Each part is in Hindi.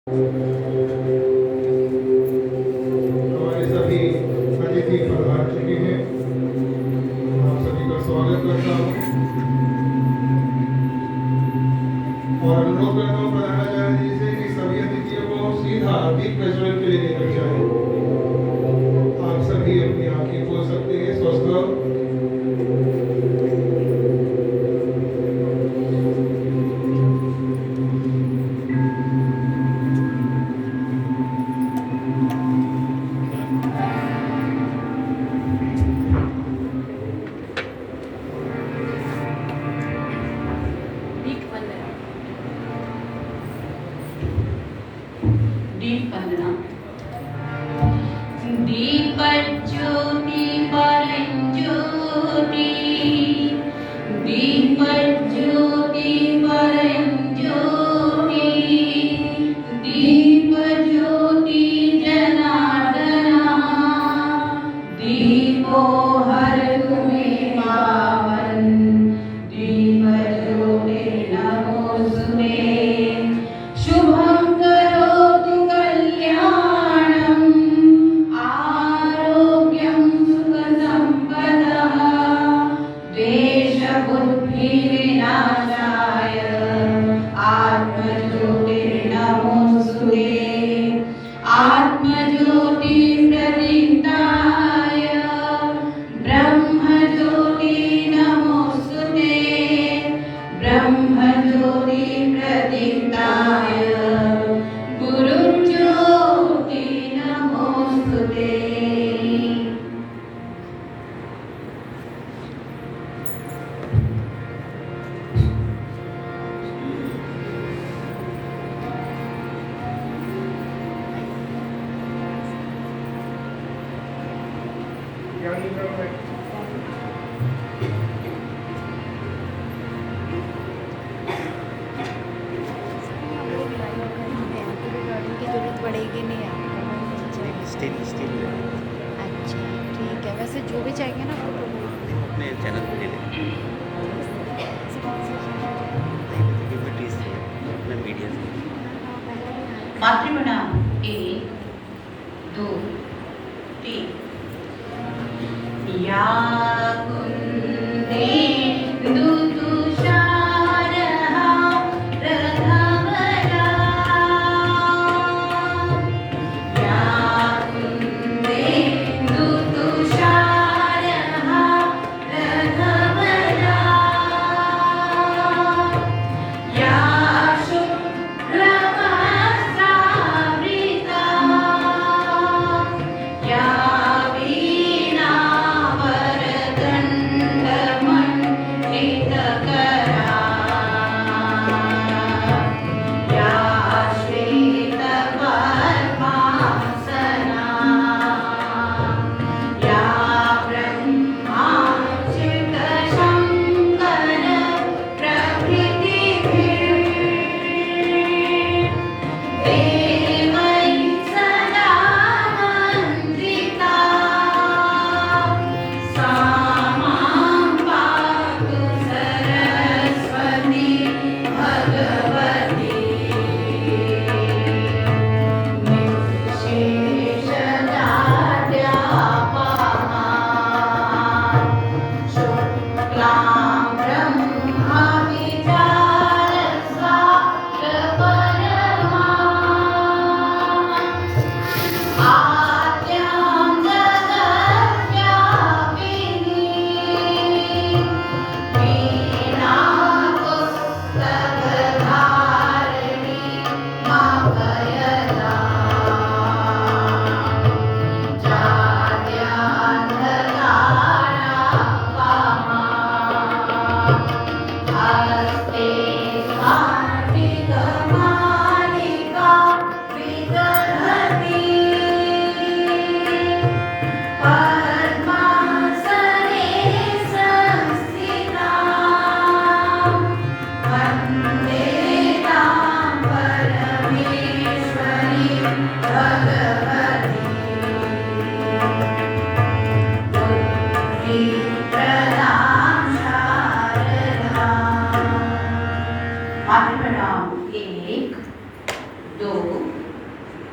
हमारे सभी अतिथि पधार चुके हैं। आप सभी का स्वागत करता हूँ और अनुरोध करता हूँ प्रधानाचार्य जी से कि सभी अतिथियों को सीधा दीप प्रज्वलन के लिए लेकर जाएं। आप सभी अपनी आंखें खोल सकते हैं। स्वस्थ दीप वंदना। दीपज्योति परंज्योति, दीपज्योति परंज्योति, दीपज्योति जनार्दना, दीपो हरतु मे पावन, दीपज्योति नमोस्तुते। शुभं करोतु कल्याणं, आरोग्यं सुखसम्पदः, द्वेषबुद्धिविनाशाय आत्मज्योतिर्नमोस्तुते। आत्मज्योतिप्रदीप्ताय ब्रह्मज्योति नमोस्तुते। ब्रह्मज्योतिप्रदीप्ताय गुरुज्योति नमोस्तुते। की जरूरत पड़ेगी नहीं आपको। स्टिल अच्छा ठीक है, वैसे जो भी चाहिए ना आपको अपने चैनल पे ले लें। अपने मीडिया से मातृप्रणाम। 1 2 3। या कुन्देन्दु तुषारः प्रधवला, या कुन्देन्दु तुषारः प्रधवला, या शुभ्रवस्त्रावृता, या वीणावरदण्डो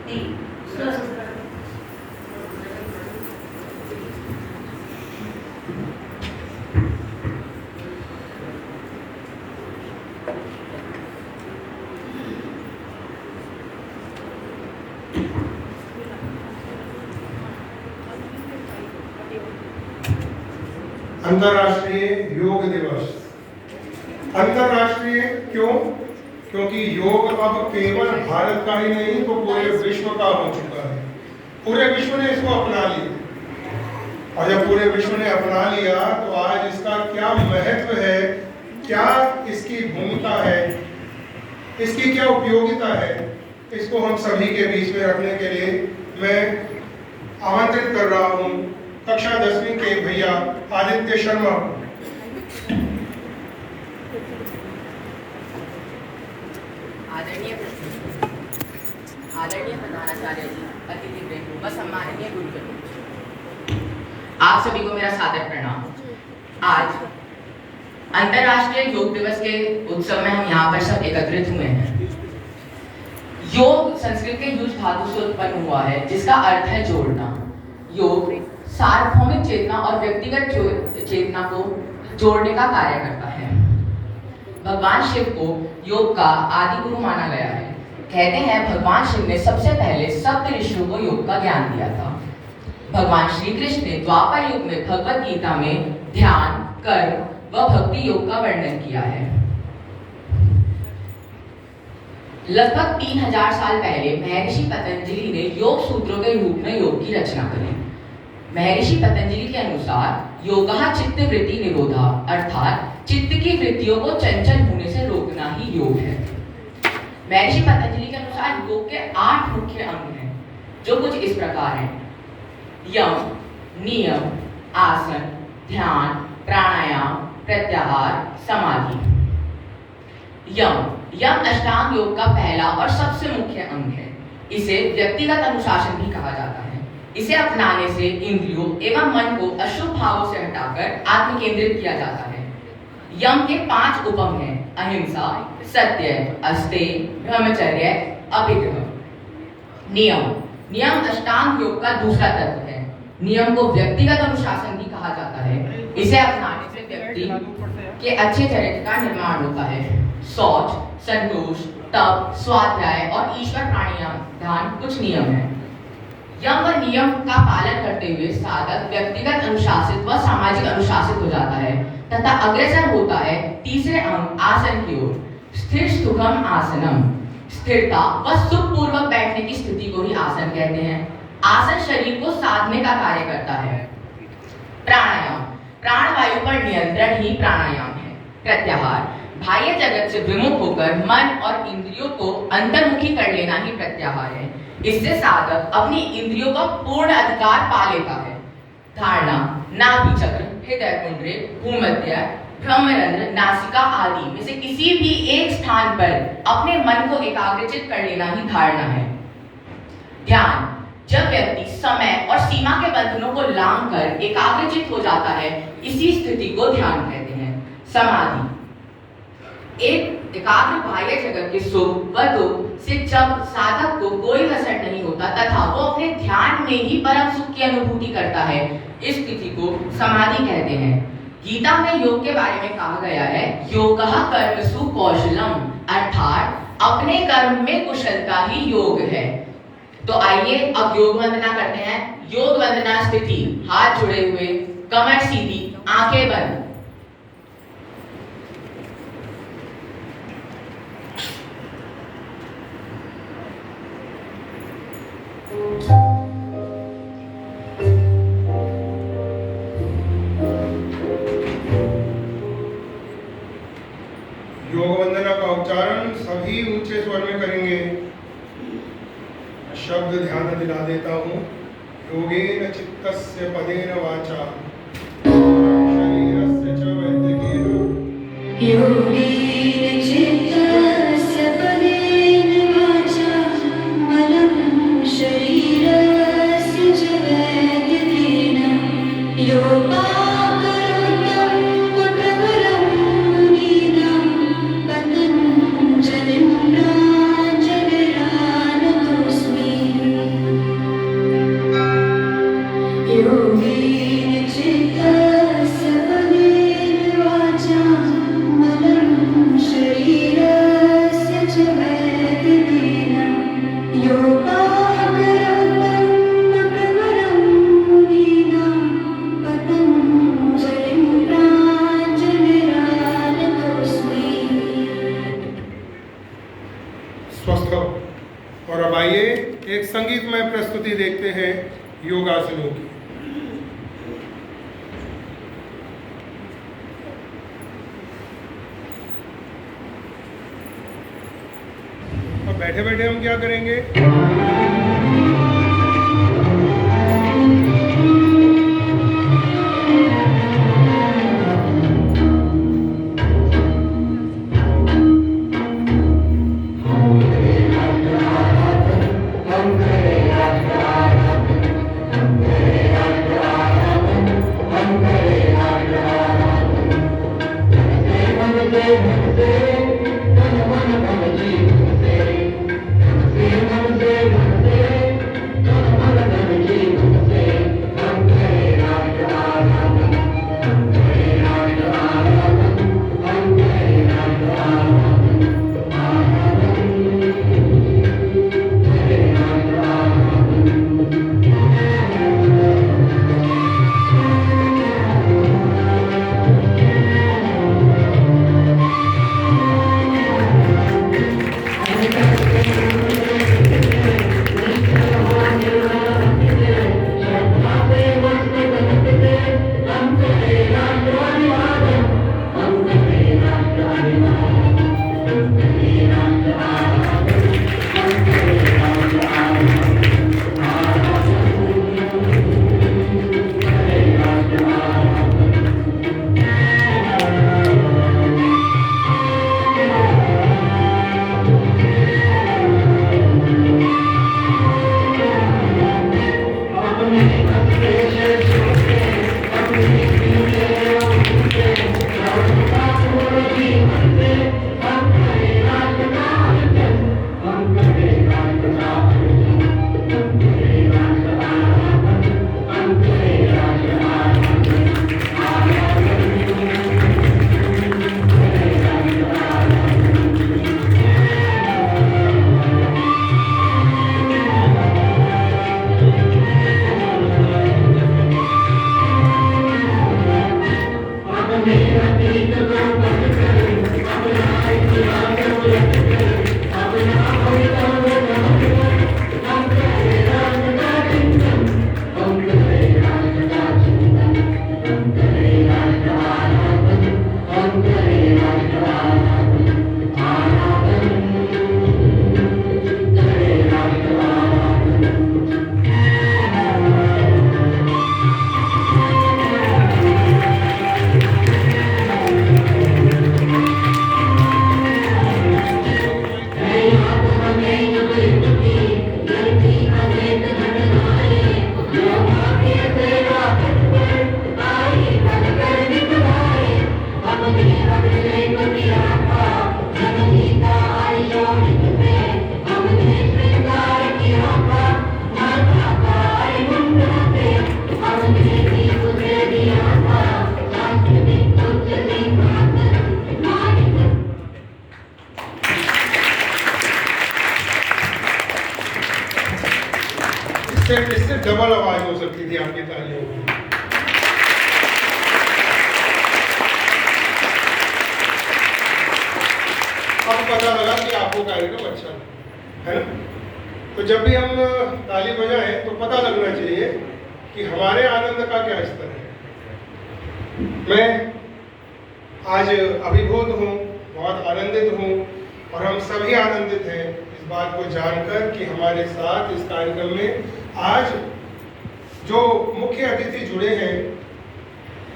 दी स्वस्थ अंतर्राष्ट्रीय योग दिवस। अंतर्राष्ट्रीय क्यों? क्योंकि योग अब केवल भारत का ही नहीं तो पूरे विश्व का हो चुका है। पूरे विश्व ने इसको अपना लिया और जब पूरे विश्व ने अपना लिया तो आज इसका क्या महत्व है, क्या इसकी भूमिका है, इसकी क्या उपयोगिता है, इसको हम सभी के बीच में रखने के लिए मैं आमंत्रित कर रहा हूँ कक्षा 10वीं के भैया आदित्य शर्मा। आदरणीय प्रधानाचार्य जी, अतिथि वृंद व सम्माननीय गुरुजनों, आप सभी को मेरा सादर प्रणाम। आज अंतर्राष्ट्रीय योग दिवस के उत्सव में हम यहाँ पर सब एकत्रित हुए हैं। योग संस्कृत के युज धातु से उत्पन्न हुआ है जिसका अर्थ है जोड़ना। योग सार्वभौमिक चेतना और व्यक्तिगत चेतना को जोड़ने का कार्य करता है। भगवान शिव को योग का आदि गुरु माना गया है। कहते हैं भगवान शिव ने सबसे पहले सप्त ऋषियों को योग का ज्ञान दिया था। भगवान श्री कृष्ण ने द्वापर युग में भगवत गीता में ध्यान, कर्म व भक्ति योग का वर्णन किया है। लगभग 3000 साल पहले महर्षि पतंजलि ने योग सूत्रों के रूप में योग की रचना करी। महर्षि पतंजलि के अनुसार योगः चित्त वृत्ति निरोधा, अर्थात चित्त की वृत्तियों को चंचल होने से रोकना ही योग है। महर्षि पतंजलि के अनुसार योग के 8 मुख्य अंग हैं जो कुछ इस प्रकार हैं: यम, नियम, आसन, ध्यान, प्राणायाम, प्रत्याहार, समाधि। यम अष्टांग योग का पहला और सबसे मुख्य अंग है। इसे व्यक्तिगत अनुशासन भी कहा जाता है। इसे अपनाने से इंद्रियों एवं मन को अशुभ भावों से हटाकर आत्म केंद्रित किया जाता है। यम के 5 उपअंग हैं: अहिंसा, सत्य, अस्तेय, ब्रह्मचर्य, अभिग्रह। नियम अष्टांग योग का दूसरा तत्व है। नियम को व्यक्तिगत अनुशासन भी कहा जाता है। इसे अपनाने से व्यक्ति के अच्छे चरित्र का निर्माण होता है। शौच, संतोष, तप, स्वाध्याय और ईश्वर प्राणायाम ध्यान कुछ नियम हैं। यम व नियम का पालन करते हुए साधक व्यक्तिगत अनुशासित व सामाजिक अनुशासित हो जाता है तथा अग्रसर होता है तीसरे अंग आसन की ओर। स्थिर सुखम आसनम, स्थिरता व सुखपूर्वक बैठने की स्थिति को ही आसन कहते हैं। आसन शरीर को साधने का कार्य करता है। प्राणायाम, प्राणवायु पर नियंत्रण ही प्राणायाम है। प्रत्याहार, बाह्य जगत से विमुख होकर मन और इंद्रियों को अंतर्मुखी कर लेना ही प्रत्याहार है। इससे साधक अपनी इंद्रियों का पूर्ण अधिकार पा लेता है। धारणा, नाभि चक्र, हृदय कुंडली, भूमध्य, ब्रह्मरंध्र, नासिका आदि में से किसी भी एक स्थान पर अपने मन को एकाग्रचित कर लेना ही धारणा है। ध्यान, जब व्यक्ति समय और सीमा के बंधनों को लांघ कर एकाग्रचित हो जाता है, इसी स्थिति को ध्यान कहते हैं। समाधि, एक एकाग्र बाह्य जगत के सुख व दुख से जब साधक को कोई असर नहीं होता तथा वो अपने ध्यान में ही परम सुख की अनुभूति करता है, इस स्थिति को समाधि कहते हैं। गीता में योग के बारे में कहा गया है, योगः कर्मसु कौशलम, अर्थात अपने कर्म में कुशलता ही योग है। तो आइए अब योग वंदना करते हैं। योग वंदना स्थिति, हाथ जुड़े हुए, कमर सीधी, आंखें बंद। योग वंदना का उच्चारण सभी ऊंचे स्वर में करेंगे। शब्द ध्यान दिला देता हूँ। योगेन चित्तस्य पदेन वाचा शरीरस्य च वैद्यकेन। योगेन चित्तस्य पदेन वाचा मनं शरीरस्य च वैद्यकेन योगाकरोत्यं प्रबलं मुनीनां पतञ्जलिं प्राञ्जलिरानतोऽस्मि। योगाग्रं प्रवरं मुनीनां पतञ्जलिं प्राञ्जलिरानतोऽस्मि। स्वस्थ हो। और अब आइए एक संगीतमय प्रस्तुति देखते हैं योगासनों की। अब बैठे बैठे हम क्या करेंगे? इससे डबल आवाज हो सकती थी आपकी तालियों की। अब पता लगा कि आपको कार्यक्रम अच्छा है ना? तो जब भी हम ताली बजाएं तो पता लगना चाहिए कि हमारे आनंद का क्या स्तर है। मैं आज अभिभूत हूँ, बहुत आनंदित हूँ और हम सभी आनंदित हैं इस बात को जानकर कि हमारे साथ इस कार्यक्रम में आज जो मुख्य अतिथि जुड़े हैं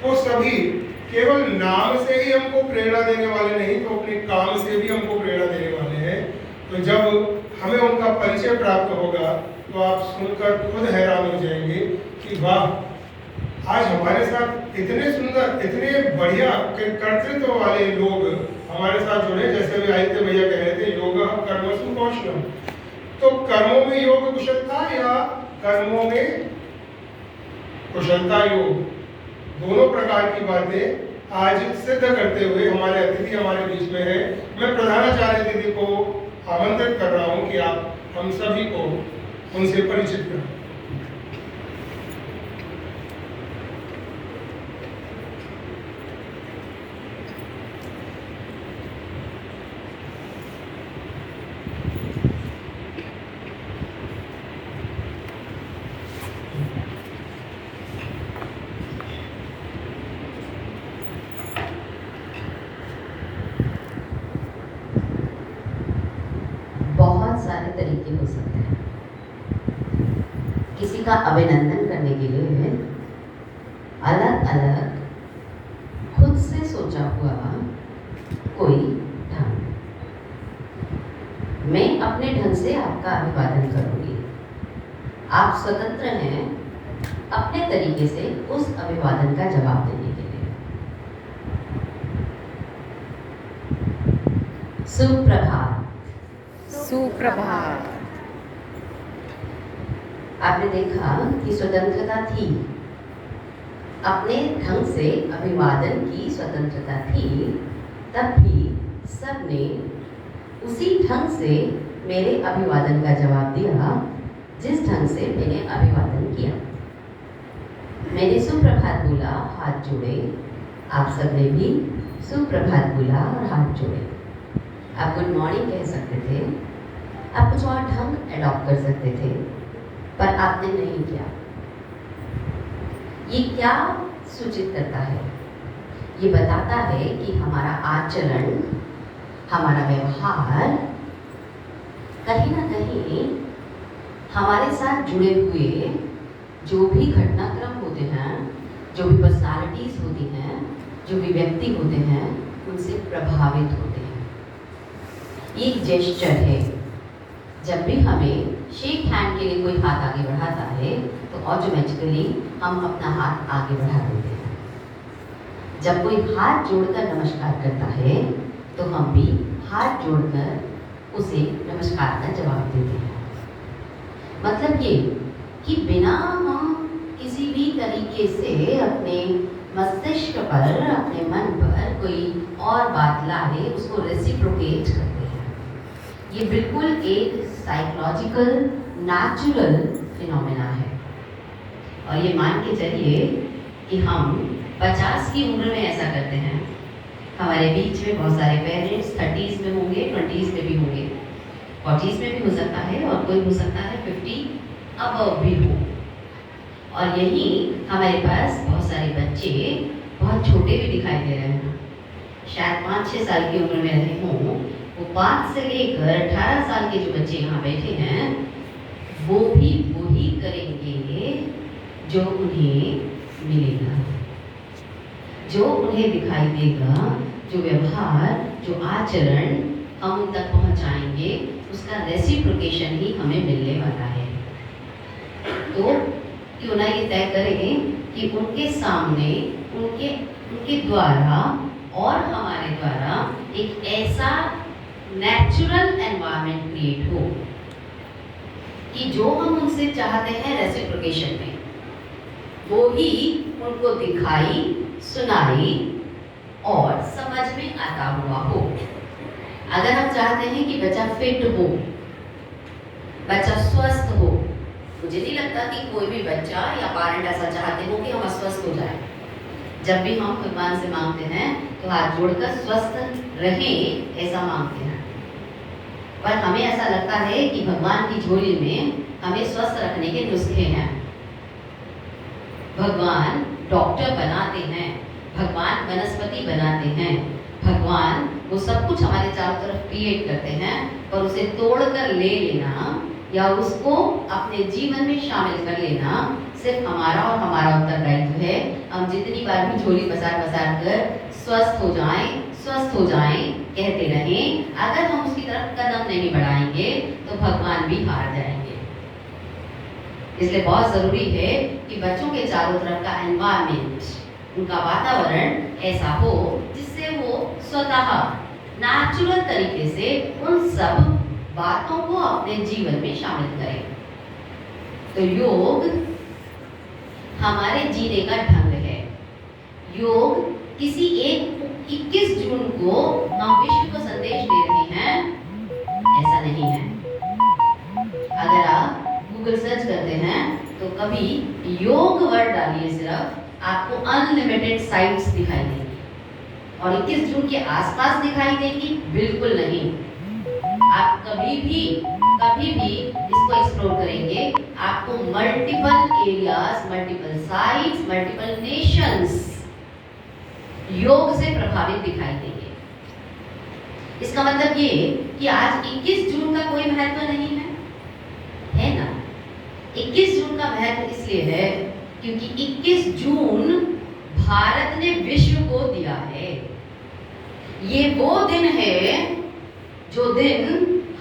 वो सभी केवल नाम से ही हमको प्रेरणा देने वाले नहीं, तो अपने काम से भी हमको प्रेरणा देने वाले हैं। तो जब हमें उनका परिचय प्राप्त होगा तो आप सुनकर खुद हैरान हो जाएंगे कि वाह, आज हमारे साथ इतने सुंदर, इतने बढ़िया कर्तृत्व वाले लोग हमारे साथ जुड़े। जैसे भी आदित्य भैया कह रहे थे, योगा कर्मसु कौशलम। तो कर्मों में योग कुशलता या कर्मों में कुशलता योग, दोनों प्रकार की बातें आज सिद्ध करते हुए हमारे अतिथि हमारे बीच में है। मैं प्रधानाचार्य दीदी को आमंत्रित कर रहा हूं कि आप हम सभी को उनसे परिचित कराएं। बहुत सारे तरीके हो सकते हैं। किसी का अभिनंदन करने के लिए अलग अलग खुद से सोचा हुआ कोई ढंग। मैं अपने ढंग से आपका अभिवादन करूंगी। आप स्वतंत्र हैं अपने तरीके से उस अभिवादन का जवाब देने के लिए। सुप्रभात। सुप्रभात। आपने देखा कि स्वतंत्रता थी, अपने ढंग से अभिवादन की स्वतंत्रता थी, तब भी सबने उसी ढंग से मेरे अभिवादन का जवाब दिया जिस ढंग से मैंने अभिवादन किया। मैंने सुप्रभात बोला, हाथ जोड़े। आप सबने भी सुप्रभात बोला और हाथ जोड़े। आप गुड मॉर्निंग कह सकते थे, आप कुछ और ढंग एडॉप्ट कर सकते थे, पर आपने नहीं किया। ये क्या सूचित करता है? ये बताता है कि हमारा आचरण, हमारा व्यवहार कहीं ना कहीं हमारे साथ जुड़े हुए जो भी घटनाक्रम होते हैं, जो भी पर्सनालिटीज होती हैं, जो भी व्यक्ति होते हैं, उनसे प्रभावित होते हैं। ये एक जेस्चर है। जब भी हमें शेक हैंड के लिए कोई हाथ आगे बढ़ाता है तो ऑटोमेटिकली हम अपना हाथ आगे बढ़ा देते हैं। जब कोई हाथ जोड़कर नमस्कार करता है तो हम भी हाथ जोड़कर उसे नमस्कार का जवाब देते हैं। मतलब ये कि बिना हम किसी भी तरीके से अपने मस्तिष्क पर, अपने मन पर कोई और बात लाए, उसको रेसिप्रोकेट करते हैं। ये बिल्कुल एक साइकोलॉजिकल नेचुरल फिनोमेना है। और ये मान के चलिए कि हम 50 की उम्र में ऐसा करते हैं। हमारे बीच में बहुत सारे पेरेंट्स 30s में होंगे, 20s में भी होंगे, 40s में भी हो सकता है, और कोई हो सकता है 50 अबव भी हो। और यही हमारे पास बहुत सारे बच्चे बहुत छोटे भी दिखाई दे रहे हैं। शायद 5-6 साल की उम्र में रहे हों। वो 5 से लेकर 18 साल के जो बच्चे यहाँ बैठे हैं, वो भी वही करेंगे जो उन्हें मिलेगा, जो उन्हें दिखाई देगा, जो व्यवहार, जो आचरण हम उन तक पहुँचाएंगे, उसका रेसिप्रोकेशन ही हमें मिलने वाला है। तो क्यों ना ये तय करें कि उनके सामने, उनके द्वारा और हमारे द्वारा एक ऐसा नेचुरल एनवायरनमेंट क्रिएट हो कि जो हम उनसे चाहते हैं रेसिप्रोकेशन में, वो ही उनको दिखाई, सुनाई और समझ में आता हुआ हो। अगर हम चाहते हैं कि बच्चा फिट हो, बच्चा स्वस्थ हो, मुझे नहीं लगता कि कोई भी बच्चा या पेरेंट ऐसा चाहते हो कि हम अस्वस्थ हो जाए। जब भी हम भगवान से मांगते हैं तो हाथ जोड़कर स्वस्थ रहें ऐसा मांगते हैं। पर हमें ऐसा लगता है कि भगवान की झोली में हमें स्वस्थ रखने के नुस्खे हैं। भगवान डॉक्टर बनाते हैं, भगवान वनस्पति बनाते हैं, भगवान वो सब कुछ हमारे चारों तरफ क्रिएट करते हैं, पर उसे तोड़कर ले लेना या उसको अपने जीवन में शामिल कर लेना सिर्फ हमारा और हमारा उत्तरदायित्व है। हम जितनी बार भी झोली पसार कर स्वस्थ हो जाएं कहते रहें, अगर हम उसकी तरफ कदम नहीं बढ़ाएंगे तो भगवान भी हार जाएंगे। इसलिए बहुत जरूरी है कि बच्चों के चारों तरफ का एनवायरनमेंट, उनका वातावरण ऐसा हो जिससे वो स्वतः नेचुरल तरीके से उन सब बातों को अपने जीवन में शामिल करें। तो योग हमारे जीने का ढंग है। योग किसी एक 21 जून को हम विश्व को संदेश दे रहे हैं, ऐसा नहीं है। गूगल सर्च करते हैं तो कभी योग वर्ड डालिए सिर्फ, आपको अनलिमिटेड साइट्स दिखाई देंगी। और 21 जून के आसपास दिखाई देगी? बिल्कुल नहीं। आप कभी भी इसको एक्सप्लोर करेंगे, आपको multiple areas, multiple sites, multiple Nations योग से प्रभावित दिखाई देंगे। इसका मतलब ये कि आज 21 जून का कोई महत्व नहीं है ना? 21 जून का महत्व इसलिए है क्योंकि 21 जून भारत ने विश्व को दिया है। ये वो दिन है जो दिन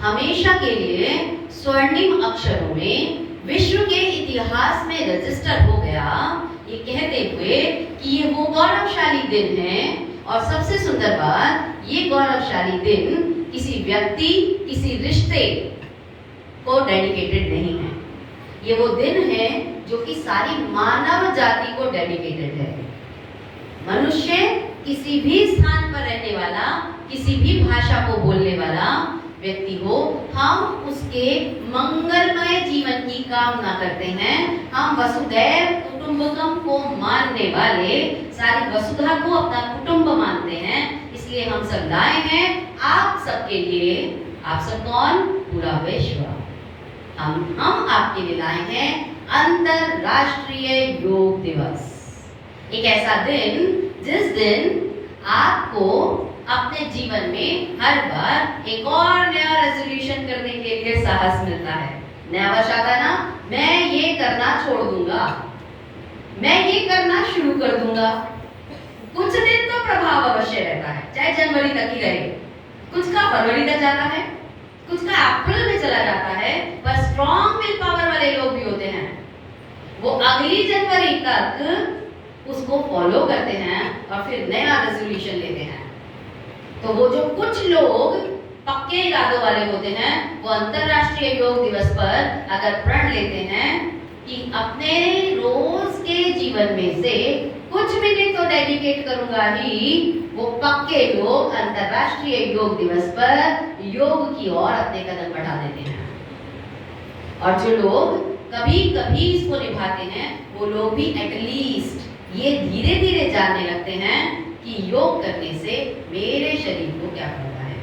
हमेशा के लिए स्वर्णिम अक्षरों में विश्व के इतिहास में रजिस्टर हो गया, ये कहते हुए कि ये वो गौरवशाली दिन है। और सबसे सुंदर बात, ये गौरवशाली दिन किसी व्यक्ति, किसी रिश्ते को डेडिकेटेड नहीं है। ये वो दिन है जो कि सारी मानव जाति को डेडिकेटेड है। मनुष्य किसी भी स्थान पर रहने वाला, किसी भी भाषा को बोलने वाला व्यक्ति हो, हम उसके मंगलमय जीवन की कामना करते हैं। हम वसुधैव कुटुंबकम को मानने वाले सारी वसुधा को अपना कुटुंब मानते हैं। इसलिए हम सब लाए हैं आप सबके लिए। आप सब कौन? पूरा विश्व। हम आपके लिए लाए हैं अंतरराष्ट्रीय योग दिवस। एक ऐसा दिन जिस दिन आपको अपने जीवन में हर बार एक और नया रेजोल्यूशन करने के लिए साहस मिलता है। नया वर्ष आता ना, मैं ये करना छोड़ दूंगा, मैं ये करना शुरू कर दूंगा। कुछ दिन तो प्रभाव अवश्य रहता है, चाहे जनवरी तक ही रहे, कुछ का फरवरी तक जाता है, कुछ का अप्रैल में चला जाता है। पर स्ट्रॉन्ग विल पावर वाले लोग भी होते हैं, वो अगली जनवरी तक उसको फॉलो करते हैं और फिर नया रेजोल्यूशन लेते हैं। तो वो जो कुछ लोग पक्के इरादों वाले होते हैं, वो अंतरराष्ट्रीय योग दिवस पर अगर प्रण लेते हैं कि अपने रोज के जीवन में से कुछ मिनट तो डेडिकेट करूंगा ही, वो पक्के लोग अंतरराष्ट्रीय योग दिवस पर योग की ओर अपने कदम बढ़ा देते हैं। और जो लोग कभी कभी इसको निभाते हैं, वो लोग भी एटलीस्ट ये धीरे धीरे जानने लगते हैं कि योग करने से मेरे शरीर को क्या होता है।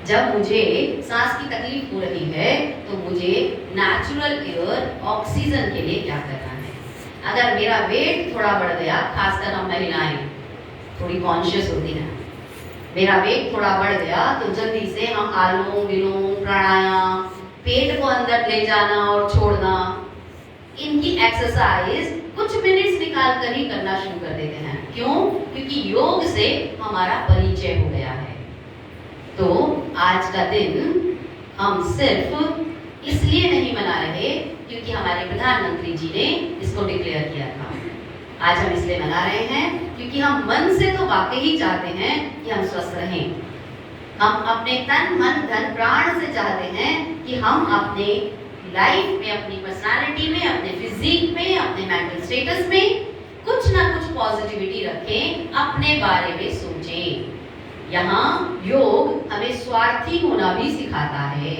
जब मुझे सांस की तकलीफ हो रही है तो मुझे नेचुरल एयर, ऑक्सीजन के लिए क्या करना है। अगर मेरा वेट थोड़ा बढ़ गया, खासकर हम महिलाएं थोड़ी कॉन्शियस होती हैं, मेरा वेट थोड़ा बढ़ गया तो जल्दी से हम आलोम विलोम, प्राणायाम, पेट को अंदर ले जाना और छोड़ना, इनकी एक्सरसाइज कुछ मिनट्स निकाल कर ही करना शुरू कर देते हैं। क्यों? क्योंकि योग से हमारा परिचय हो गया है। तो आज का दिन हम सिर्फ इसलिए नहीं मना रहे क्योंकि हमारे प्रधानमंत्री जी ने इसको डिक्लेयर किया था। आज हम इसलिए मना रहे हैं क्योंकि हम मन से तो वाकई ही चाहते हैं कि हम स्वस्थ रहें। हम अपने तन, मन, धन, प्राण से चाहते हैं कि हम अपने लाइफ में, अपनी पर्सनालिटी में, अपने फिजिक में, अपने मेंटल स्टेटस में कुछ ना कुछ पॉजिटिविटी रखें, अपने बारे में सोचें। यहाँ योग हमें स्वार्थी होना भी सिखाता है।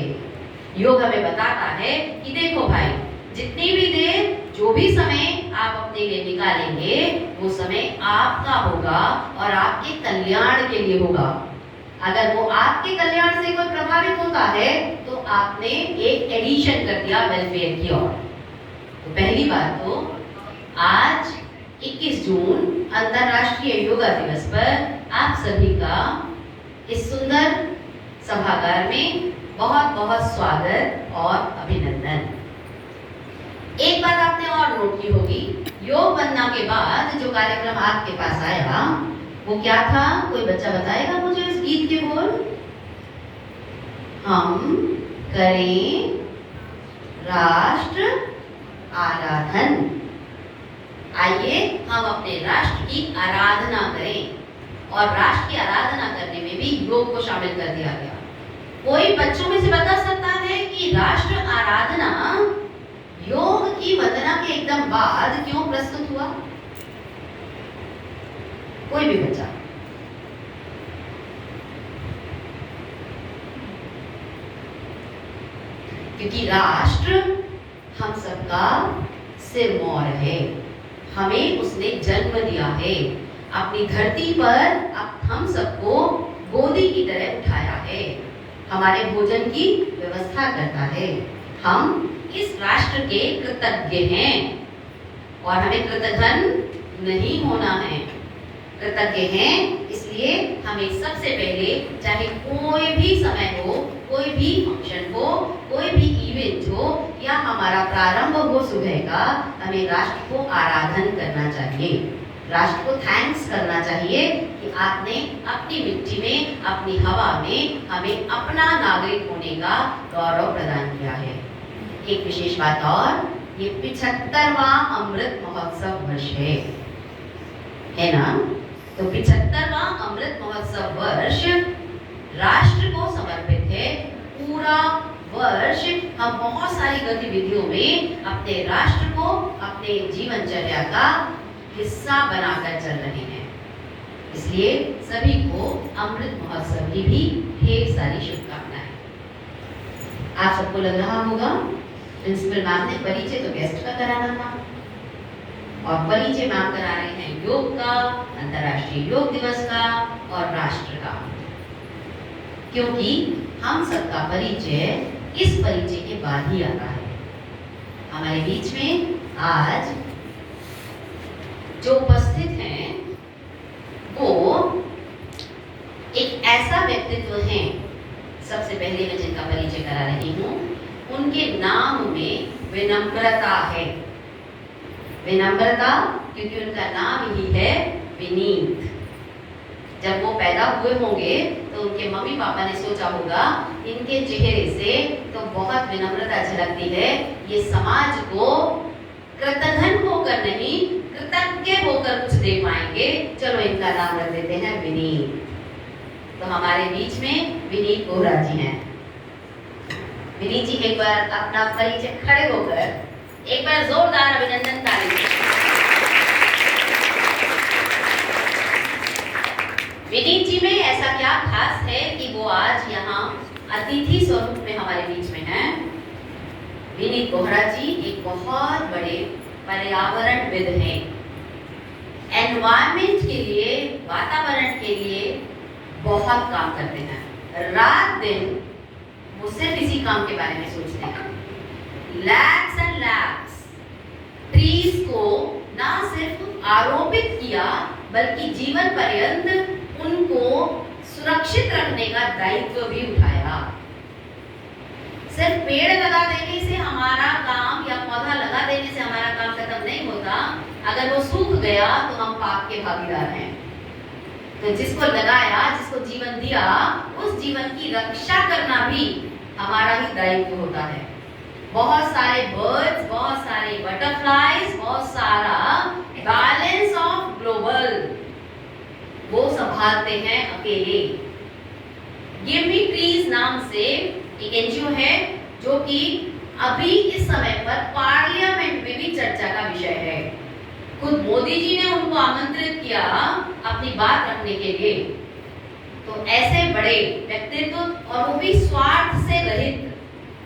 योग हमें बताता है कि देखो भाई, जितनी भी देर, जो भी समय आप अपने लिए निकालेंगे, वो समय आपका होगा और आपके कल्याण के लिए होगा। अगर वो आपके कल्याण से कोई प्रभावित होता है तो आपने एक एडिशन कर दिया वेलफेयर की ओर। तो पहली बात तो आज 21 जून अंतरराष्ट्रीय योगा दिवस पर आप सभी का इस सुंदर सभागार में बहुत बहुत स्वागत और अभिनंदन। एक बात आपने और नोट की होगी, योग वंदना के बाद जो कार्यक्रम आपके पास आया वो क्या था? कोई बच्चा बताएगा मुझे इस गीत के बोल? हम करें राष्ट्र आराधन। आइए हम अपने राष्ट्र की आराधना करें। और राष्ट्र की आराधना करने में भी योग को शामिल कर दिया गया। कोई बच्चों में से बता सकता है कि राष्ट्र आराधना योग की वंदना के एकदम बाद क्यों प्रस्तुत हुआ? कोई भी बच्चा? क्योंकि राष्ट्र हम सबका सिरमौर है, हमें उसने जन्म दिया है, अपनी धरती पर हम सबको गोदी की तरह उठाया है, हमारे भोजन की व्यवस्था करता है। हम इस राष्ट्र के कृतज्ञ हैं और हमें कृतघ्न नहीं होना है। कृतज्ञ हैं इसलिए हमें सबसे पहले, चाहे कोई भी समय हो, कोई भी फंक्शन हो, कोई भी इवेंट हो या हमारा प्रारंभ हो सुबह का, हमें राष्ट्र को आराधन करना चाहिए, राष्ट्र को थैंक्स करना चाहिए कि आपने अपनी मिट्टी में, अपनी हवा में हमें अपना नागरिक होने का गौरव प्रदान किया है। एक विशेष बात और, ये 75वां अमृत महोत्सव वर्ष है ना? तो 75वां अमृत महोत्सव वर्ष राष्ट्र को समर्पित है। पूरा वर्ष हम बहुत सारी गतिविधियों में अपने राष्ट्र को अपने जीवनचर्या का हिस्सा बनाकर चल रहे हैं। इसलिए सभी को अमृत महोत्सव की भी ढेर सारी शुभकामनाएं। आप सबको लग रहा होगा प्रिंसिपल मैम ने परिचय तो गेस्ट का कराना था और परिचय मैम करा रहे हैं योग का, अंतर्राष्ट्रीय योग दिवस का और राष्ट्र का, क्योंकि हम सबका परिचय इस परिचय के बाद ही आता है। हमारे बीच में आज जो उपस्थित हैं वो एक ऐसा व्यक्तित्व है, सबसे पहले मैं जिनका परिचय करा रही हूँ, उनके नाम में विनम्रता है। विनम्रता क्योंकि उनका नाम ही है विनीत। जब वो पैदा हुए होंगे तो उनके मम्मी पापा ने सोचा होगा इनके चेहरे से तो बहुत विनम्रता झलकती है, ये समाज को कृतघ्न होकर नहीं कृतज्ञ होकर कुछ दे पाएंगे, चलो इनका नाम रख देते हैं विनीत। तो हमारे बीच में विनीत बोहरा जी हैं। विनीत जी एक बार अपना परिचय खड़े होकर एक बार जोरदार अभिनंदन ताली। विनीत जी में ऐसा क्या खास है कि वो आज यहाँ अतिथि स्वरूप में हमारे बीच में हैं। विनीत बोहरा जी एक बहुत बड़े पर्यावरणविद हैं। एनवायरमेंट के लिए, वातावरण के लिए बहुत काम करते हैं। रात दिन वो सिर्फ इसी काम के बारे में सोचते हैं। लैक्स एंड लैक्स ट्रीज को ना सिर्फ आरोपित किया बल्कि जीवन पर्यंत उनको सुरक्षित रखने का दायित्व भी उठाया। सिर्फ पेड़ लगा देने से हमारा काम या पौधा लगा देने से हमारा काम खत्म नहीं होता। अगर वो सूख गया तो हम पाप के भागीदार हैं। तो जिसको लगाया, जिसको जीवन दिया, उस जीवन की रक्षा करना भी हमारा ही दायित्व होता है। बहुत सारे बर्ड्स, बहुत सारे बटरफ्लाईज, बहुत सारा बैलेंस ऑफ ग्लोबल वो संभालते हैं अकेले। गिव मी ट्रीज नाम से एक एनजीओ है जो कि अभी इस समय पर पार्लियामेंट में भी चर्चा का विषय है। खुद मोदी जी ने उनको आमंत्रित किया अपनी बात रखने के लिए। तो ऐसे बड़े व्यक्तित्व और वो भी स्वार्थ से रहित,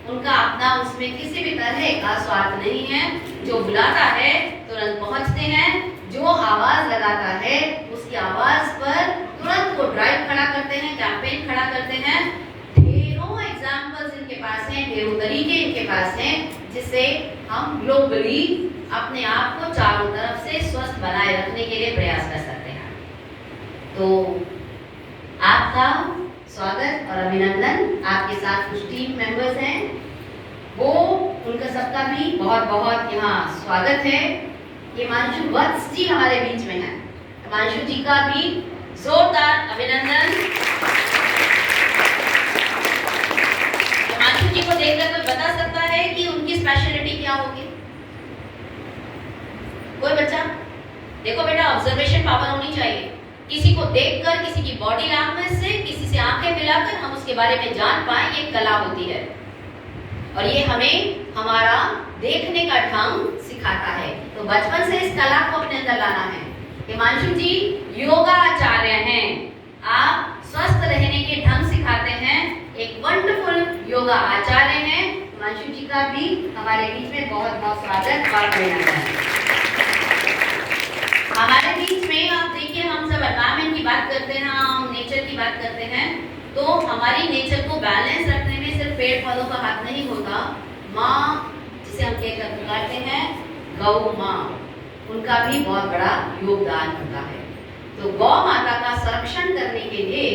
उनका अपना उसमें किसी भी तरह का स्वार्थ नहीं है। जो बुलाता है तुरंत पहुंचते हैं, जो आवाज लगाता है उसकी आवाज पर तुरंत वो ड्राइव खड़ा करते हैं, कैंपेन खड़ा करते हैं। ढेरों एग्जाम्पल्स इनके पास हैं, ढेरों तरीके इनके पास हैं जिससे हम ग्लोबली अपने आप को चारों तरफ से स्वस्थ बनाए रखने के लिए प्रयास कर सकते हैं। तो आपका स्वागत और अभिनंदन। आपके साथ कुछ टीम मेंबर्स हैं, वो उनका सबका भी बहुत बहुत यहाँ स्वागत है। हिमांशु वत्स जी हमारे बीच में हैं। हिमांशु जी का भी जोरदार अभिनंदन। हिमांशु जी को देखकर कोई बता सकता है कि उनकी स्पेशलिटी क्या होगी? कोई बच्चा? देखो बेटा, ऑब्जर्वेशन पावर होनी चाहिए। किसी को देखकर, किसी की बॉडी लैंग्वेज से, किसी से आंखें मिलाकर हम उसके बारे में जान पाए, ये कला होती है। और ये हमें हमारा देखने का ढंग सिखाता है। तो बचपन से इस कला को अपने अंदर लाना है। हिमांशु जी योगा आचार्य हैं। आप स्वस्थ रहने के ढंग सिखाते हैं, एक वंडरफुल योगा आचार्य हैं। हिमांशु जी का भी हमारे बीच में बहुत बहुत स्वागत और अभिनंदन। हमारे बीच में आप देखिए, हम सब एनवायरमेंट की बात करते हैं, हम नेचर की बात करते हैं, तो हमारी नेचर को बैलेंस रखने में सिर्फ पेड़ पौधों का हाथ नहीं होता। माँ जिसे हम कहकर पुकारते हैं गौ माँ, उनका भी बहुत बड़ा योगदान होता है। तो गौ माता का संरक्षण करने के लिए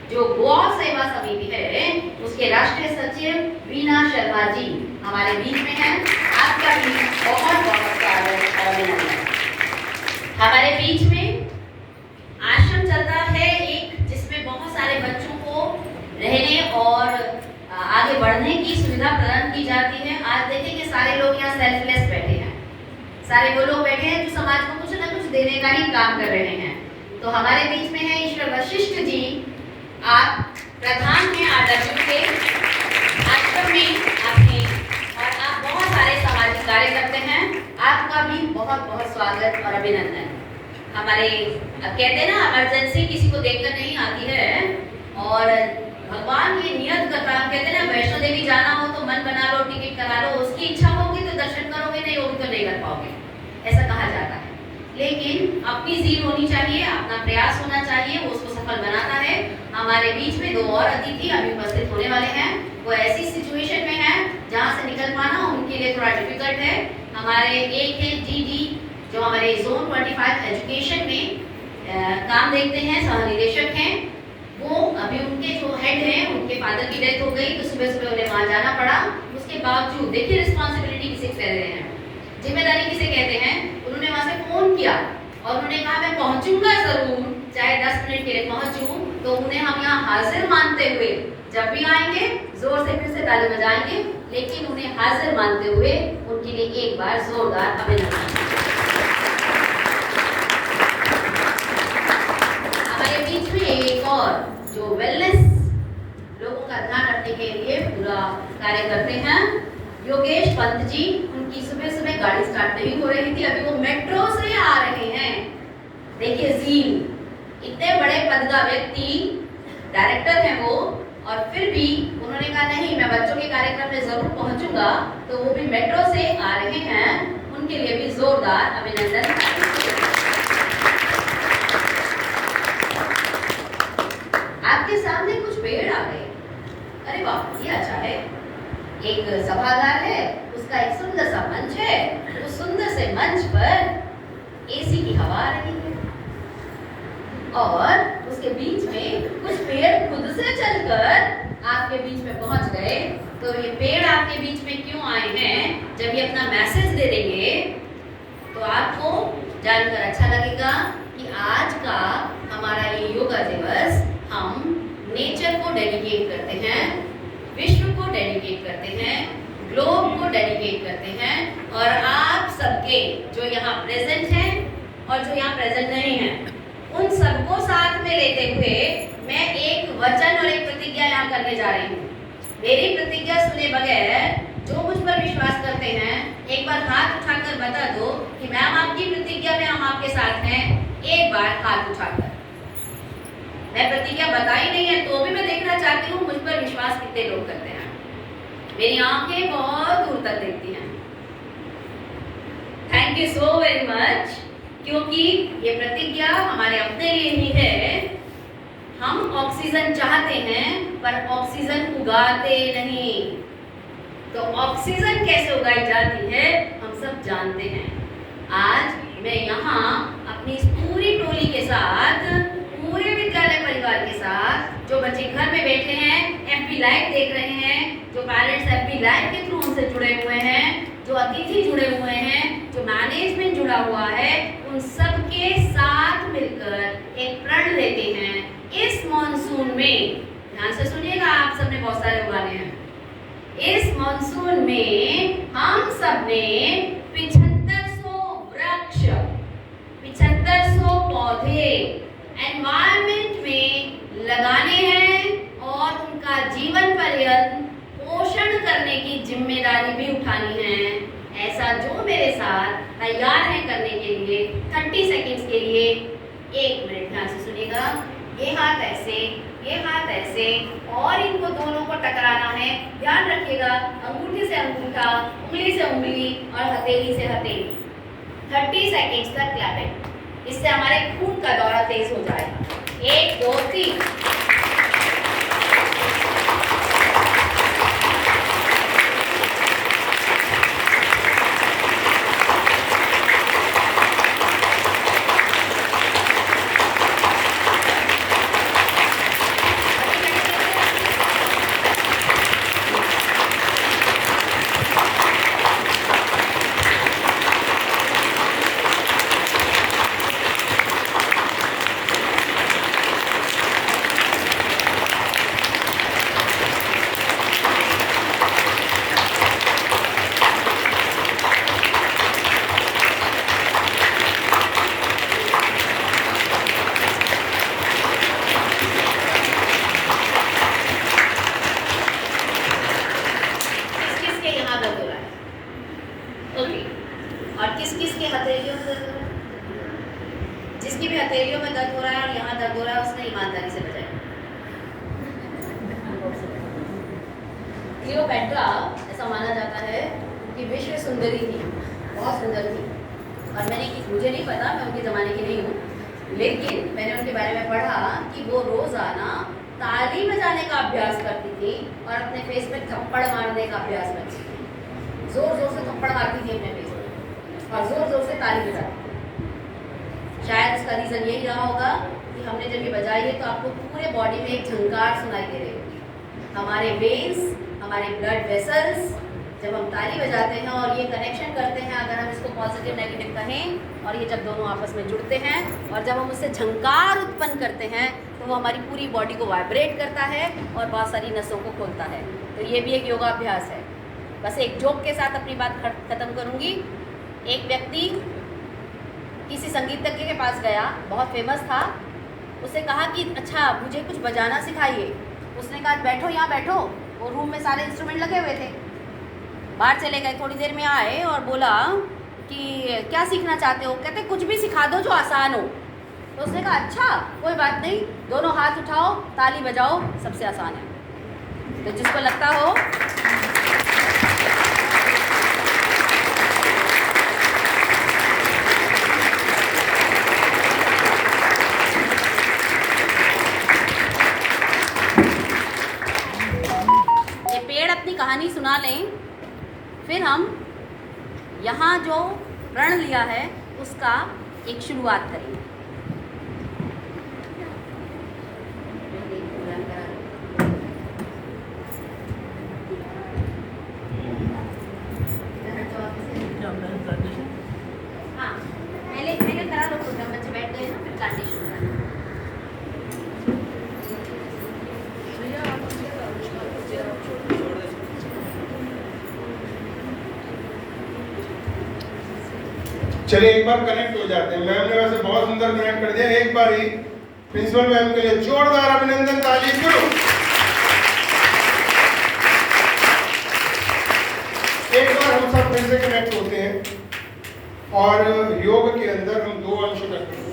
जो गौ सेवा समिति है, उसके राष्ट्रीय सचिव वीना शर्मा जी हमारे बीच में हैं। आपका भी बहुत बहुत स्वागत और अभिनंदन। हमारे बीच में आश्रम चलता है एक, जिसमें बहुत सारे बच्चों को रहने और आगे बढ़ने की सुविधा प्रदान की जाती है। आज देखें कि सारे लोग यहाँ सेल्फलेस बैठे हैं, सारे वो लोग बैठे हैं जो समाज को कुछ न कुछ देने का ही काम कर रहे हैं। तो हमारे बीच में है ईश्वर वशिष्ठ जी, आप प्रधान हैं आदर्श के आश्रम में आपने, और आप बहुत सारे सामाजिक कार्य करते हैं। आपका भी बहुत बहुत स्वागत और अभिनंदन। हमारे अब कहते हैं ना, इमरजेंसी किसी को देखकर नहीं आती है, और भगवान ये नियत करता है। कहते हैं ना, वैष्णो देवी जाना हो तो मन बना लो, टिकट करा लो, उसकी इच्छा होगी तो दर्शन करोगे, नहीं होगी तो नहीं कर पाओगे, ऐसा कहा जाता है। लेकिन अपनी जीत होनी चाहिए, अपना प्रयास होना चाहिए, वो उसको सफल बनाता है। हमारे बीच में दो और अतिथि अभी उपस्थित होने वाले हैं। वो ऐसी सिचुएशन में है जहाँ से निकल पाना उनके लिए थोड़ा डिफिकल्ट है। हमारे एक है डीडी, जो हमारे जोन 25 एजुकेशन में काम देखते हैं, सहनिदेशक हैं। वो अभी उनके जो हेड हैं, उनके फादर की डेथ हो गई, तो सुबह सुबह उन्हें वहाँ जाना पड़ा। उसके बावजूद देखिए, रिस्पॉन्सिबिलिटी किसे कह रहे हैं, जिम्मेदारी किसे कहते हैं। उन्होंने वहां से फोन किया और उन्होंने कहा मैं पहुंचूंगा जरूर, चाहे 10 मिनट के लिए पहुंचूं। तो उन्हें हम यहाँ हाजिर मानते हुए, जब भी आएंगे जोर से फिर से ताली बजाएंगे, लेकिन उन्हें हाजिर मानते हुए उनके लिए एक बार जोरदार अभिनंदन। हमारे बीच में एक और जो वेलनेस लोगों का ध्यान रखने के लिए पूरा कार्य करते हैं, योगेश पंत जी। उनकी सुबह सुबह गाड़ी स्टार्ट नहीं हो रही थी, अभी वो मेट्रो से आ रहे हैं। देखिए जील, इतने बड़े पद का व्यक्ति, डायरेक्टर है वो, और फिर भी उन्होंने कहा नहीं, मैं बच्चों के कार्यक्रम में जरूर पहुंचूंगा, तो वो भी मेट्रो से आ रहे हैं। उनके लिए भी जोरदार अभिनंदन। आपके सामने कुछ पेड़ आ गए, अरे वाह, ये अच्छा है। एक सभागार है, उसका एक सुंदर सा मंच है, उस सुंदर से मंच पर एसी की हवा आ रही है, और उसके बीच में कुछ पेड़ खुद से चलकर आपके बीच में पहुंच गए। तो ये पेड़ आपके बीच में क्यों आए हैं, जब ये अपना मैसेज दे देंगे तो आपको जानकर अच्छा लगेगा कि आज का हमारा ये योगा दिवस हम नेचर को डेडिकेट करते हैं, विश्व को डेडिकेट करते हैं, ग्लोब को डेडिकेट करते हैं। और आप सबके जो यहाँ प्रेजेंट हैं और जो यहाँ प्रेजेंट नहीं हैं, उन सबको साथ में लेते हुए मैं एक वचन और एक प्रतिज्ञा यहाँ करने जा रही हूँ। मेरी प्रतिज्ञा सुने बगैर जो मुझ पर विश्वास करते हैं, एक बार हाथ उठाकर बता दो कि मैम आपकी प्रतिज्ञा में हम आपके साथ हैं। एक बार हाथ उठाकर। मैं प्रतिज्ञा बताई नहीं है तो भी मैं देखना चाहती हूँ मुझ पर विश्वास कितने लोग करते हैं। मेरी आंखें बहुत दूर तक देखती हैं। Thank you so very much, क्योंकि ये प्रतिज्ञा हमारे अपने लिए ही है। हम ऑक्सीजन चाहते हैं पर ऑक्सीजन उगाते नहीं। तो ऑक्सीजन कैसे उगाई जाती है हम सब जानते हैं। आज मैं यहाँ अपनी इस पूरी टोली के साथ, पूरे विद्यालय परिवार के साथ, जो बच्चे घर में बैठे हैं, एफबी लाइव देख रहे हैं, जो पेरेंट्स एफबी लाइव के थ्रू हमसे जुड़े हुए हैं, जो अतिथि जुड़े हुए हैं, जो मैनेजमेंट जुड़ा हुआ है, उन सब के साथ मिलकर एक प्रण लेते हैं। इस मॉनसून में, ध्यान से सुनिएगा, आप सबने बहुत सारे उगाने हैं। इस मॉनसून में हम सब ने 7500 वृक्ष, 7500 पौधे एनवायरमेंट में लगाने हैं और उनका जीवन पर्यंत पोषण करने की जिम्मेदारी भी उठानी है। ऐसा जो मेरे साथ तैयार है करने के लिए 30 सेकंड्स के लिए, 1 मिनट ध्यान से सुनिएगा। ये हाथ ऐसे, ये हाथ ऐसे और इनको दोनों को टकराना है। ध्यान रखिएगा, अंगूठे से अंगूठा, उंगली से उंगली और हथेली से हथेली। 30 सेकेंड्स तक क्लैपिंग। इससे हमारे खून का दौरा तेज हो जाएगा। 1 2 3। जिसकी भी हथेलियों में दर्द हो रहा है और यहाँ दर्द हो रहा है, उसने ईमानदारी से बजाया। क्लियोपेट्रा ऐसा माना जाता है कि विश्व सुंदरी थी, बहुत सुंदर थी। और मुझे नहीं पता, मैं उनके ज़माने की नहीं हूँ, लेकिन मैंने उनके बारे में पढ़ा कि वो रोज़ाना ताली बजाने का अभ्यास करती थी और अपने फेस पे थप्पड़ मारने का अभ्यास करती थी। जोर जोर से थप्पड़ मारती थी अपने फेस पे और जोर जोर से ताली बजाती थी। शायद इसका रीज़न यही रहा होगा कि हमने जब ये बजाई है तो आपको पूरे बॉडी में एक झंकार सुनाई दे रही होगी। हमारे वेन्स, हमारे ब्लड वेसल्स, जब हम ताली बजाते हैं और ये कनेक्शन करते हैं, अगर हम इसको पॉजिटिव नेगेटिव कहें, और ये जब दोनों आपस में जुड़ते हैं और जब हम उससे झंकार उत्पन्न करते हैं तो वो हमारी पूरी बॉडी को वाइब्रेट करता है और बहुत सारी नसों को खोलता है। तो ये भी एक योगाभ्यास है। बस एक जोक के साथ अपनी बात ख़त्म करूँगी। एक व्यक्ति किसी संगीतज्ञ के पास गया, बहुत फेमस था। उससे कहा कि अच्छा मुझे कुछ बजाना सिखाइए। उसने कहा बैठो, यहाँ बैठो। वो रूम में सारे इंस्ट्रूमेंट लगे हुए थे। बाहर चले गए, थोड़ी देर में आए और बोला कि क्या सीखना चाहते हो? कहते कुछ भी सिखा दो जो आसान हो। तो उसने कहा अच्छा कोई बात नहीं, दोनों हाथ उठाओ, ताली बजाओ, सबसे आसान है। तो जिसको लगता हो कहानी सुना लें, फिर हम यहाँ जो प्रण लिया है उसका एक शुरुआत करेंगे। हाँ, पहले करा लो प्रोग्राम, बच्चे बैठ गए ना, फिर गाने शुरू करा। चलिए एक बार कनेक्ट हो जाते हैं। मैम ने वैसे बहुत सुंदर कनेक्ट कर दिया। एक बार ही प्रिंसिपल मैम के लिए जोरदार अभिनंदन, ताली करो। एक बार हम सब फिर से कनेक्ट होते हैं और योग के अंदर हम दो अंश करते हैं।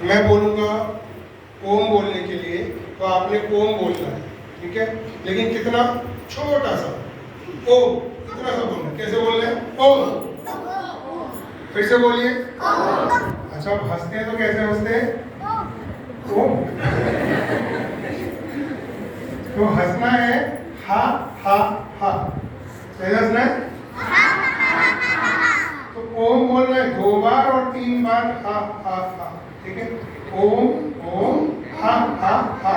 मैं बोलूंगा ओम बोलने के लिए, तो आपने ओम बोलना है, ठीक है? लेकिन कितना छोटा सा ओम, कितना सा बोलना है? कैसे बोल रहे हैं? ओम। फिर से बोलिए। अच्छा, आप हंसते हैं तो कैसे हंसते हैं? ओम। तो हंसना है हा हा हा। कैसे हंसना है? तो ओम बोलना है 2 बार और 3 बार हा हा हा, ठीक है? ओम ओम हा हा हा,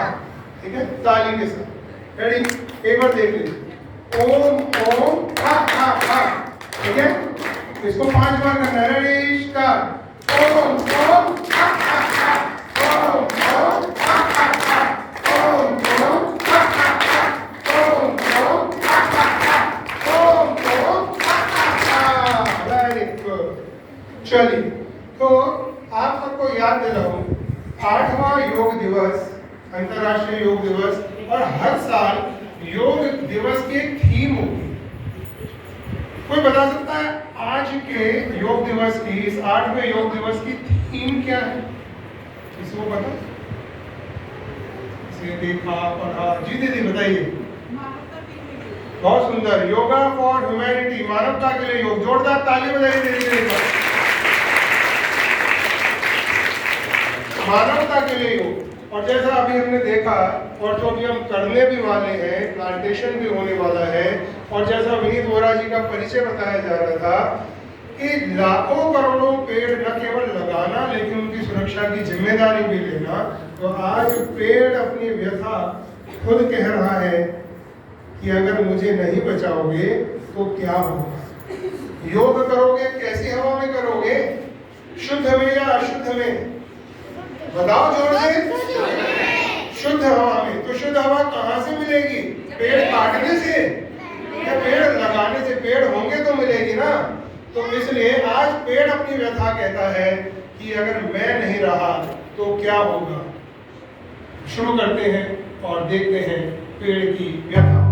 ठीक है? ताली के साथ। रेडी? एक बार देख लीजिए। ओम ओम हा हा हा, ठीक है? इसको 5 बार करना है। Ready start. ओम ओम हा हा हा, ओम ओम हा हा हा, ओम ओम हा हा हा, ओम ओम हा हा हा, ओम ओम हा हा हा। Very good. चलिए, तो आप सबको याद दिलाऊं, 8वां योग दिवस, अंतर्राष्ट्रीय योग दिवस, और हर साल योग दिवस की एक थीम होती है। कोई बता सकता है आज के योग दिवस की, इस 8वें योग दिवस की थीम क्या है? किसी को पता? इसे देखा पढ़ा? जी दीदी बताइए। बहुत सुंदर, योगा फॉर ह्यूमैनिटी, मानवता के लिए योग। जोरदार ताली बजाइए दीदी के। मानवता के लिए योग। और जैसा अभी हमने देखा, और जो भी हम करने भी वाले हैं, प्लांटेशन भी होने वाला है, और जैसा विनीत वोरा जी का परिचय बताया जा रहा था कि लाखों करोड़ों पेड़ न केवल लगाना लेकिन उनकी सुरक्षा की जिम्मेदारी भी लेना। तो आज पेड़ अपनी व्यथा खुद कह रहा है कि अगर मुझे नहीं बचाओगे तो क्या होगा। योग करोगे कैसी हवा में करोगे? शुद्ध में या अशुद्ध में? बताओ जोर से। शुद्ध हवा में। तो शुद्ध हवा कहाँ से मिलेगी? पेड़ काटने से या पेड़ लगाने से? पेड़ होंगे तो मिलेगी ना। तो इसलिए आज पेड़ अपनी व्यथा कहता है कि अगर मैं नहीं रहा तो क्या होगा। शुरू करते हैं और देखते हैं पेड़ की व्यथा।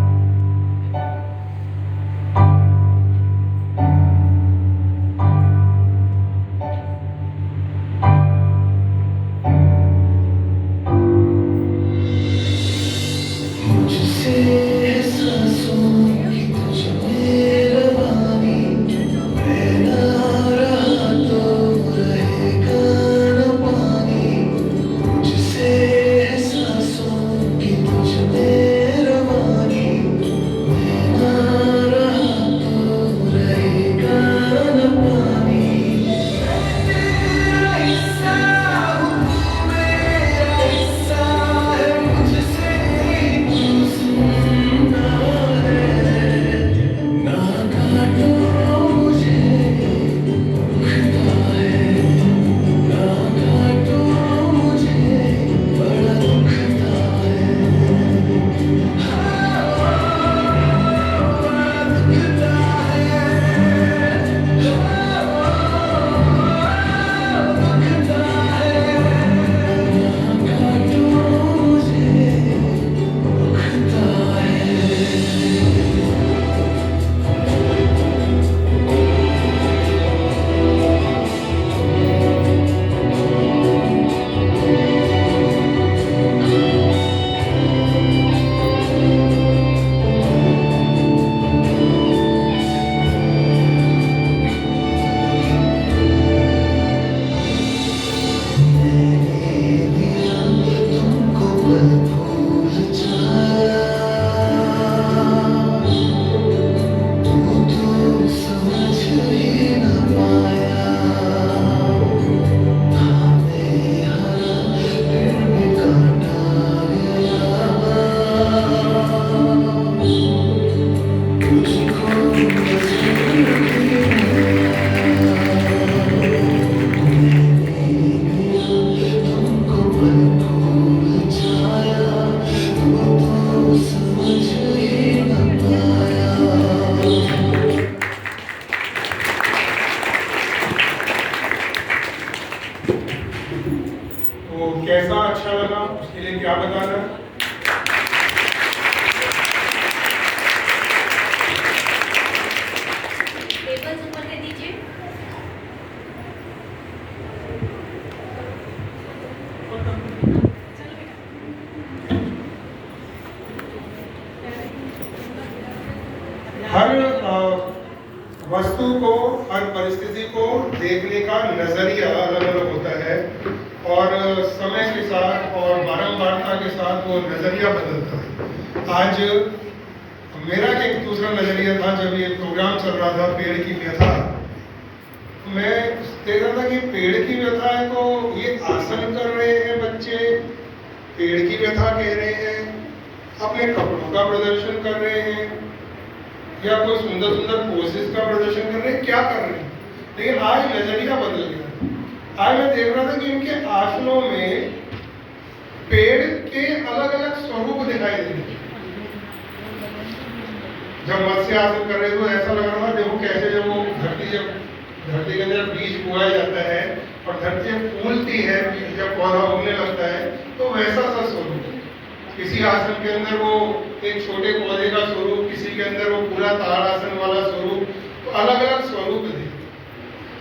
कैसा अच्छा लगा उसके लिए क्या बताना? टेबल्स ऊपर दे दीजिए। हर वस्तु को, हर परिस्थिति को देखने का नजरिया अलग अलग होता है और समय के साथ और बारंबारता के साथ वो नजरिया बदलता है। आज मेरा एक दूसरा नजरिया था जब ये प्रोग्राम चल रहा था पेड़ की व्यथा। मैं देख रहा था कि पेड़ की व्यथा है तो ये आसन कर रहे हैं बच्चे, पेड़ की व्यथा कह रहे हैं, अपने कपड़ों का प्रदर्शन कर रहे हैं या कोई सुंदर सुंदर पोजेस का प्रदर्शन कर रहे हैं, क्या कर रहे हैं। लेकिन आज नजरिया बदल गया। आज मैं देख रहा था कि इनके आसनों में पेड़ के अलग अलग स्वरूप दिखाई दे रहे। जब मत्स्य आसन कर रहे थे तो ऐसा लग रहा था देखो कैसे जब वो धरती के अंदर बीज बोया जाता है और धरती फूलती है, जब पौधा उगने लगता है तो वैसा सा स्वरूप। किसी आसन के अंदर वो एक छोटे पौधे का स्वरूप, किसी के अंदर वो पूरा ताड़ आसन वाला स्वरूप, तो अलग अलग स्वरूप थे।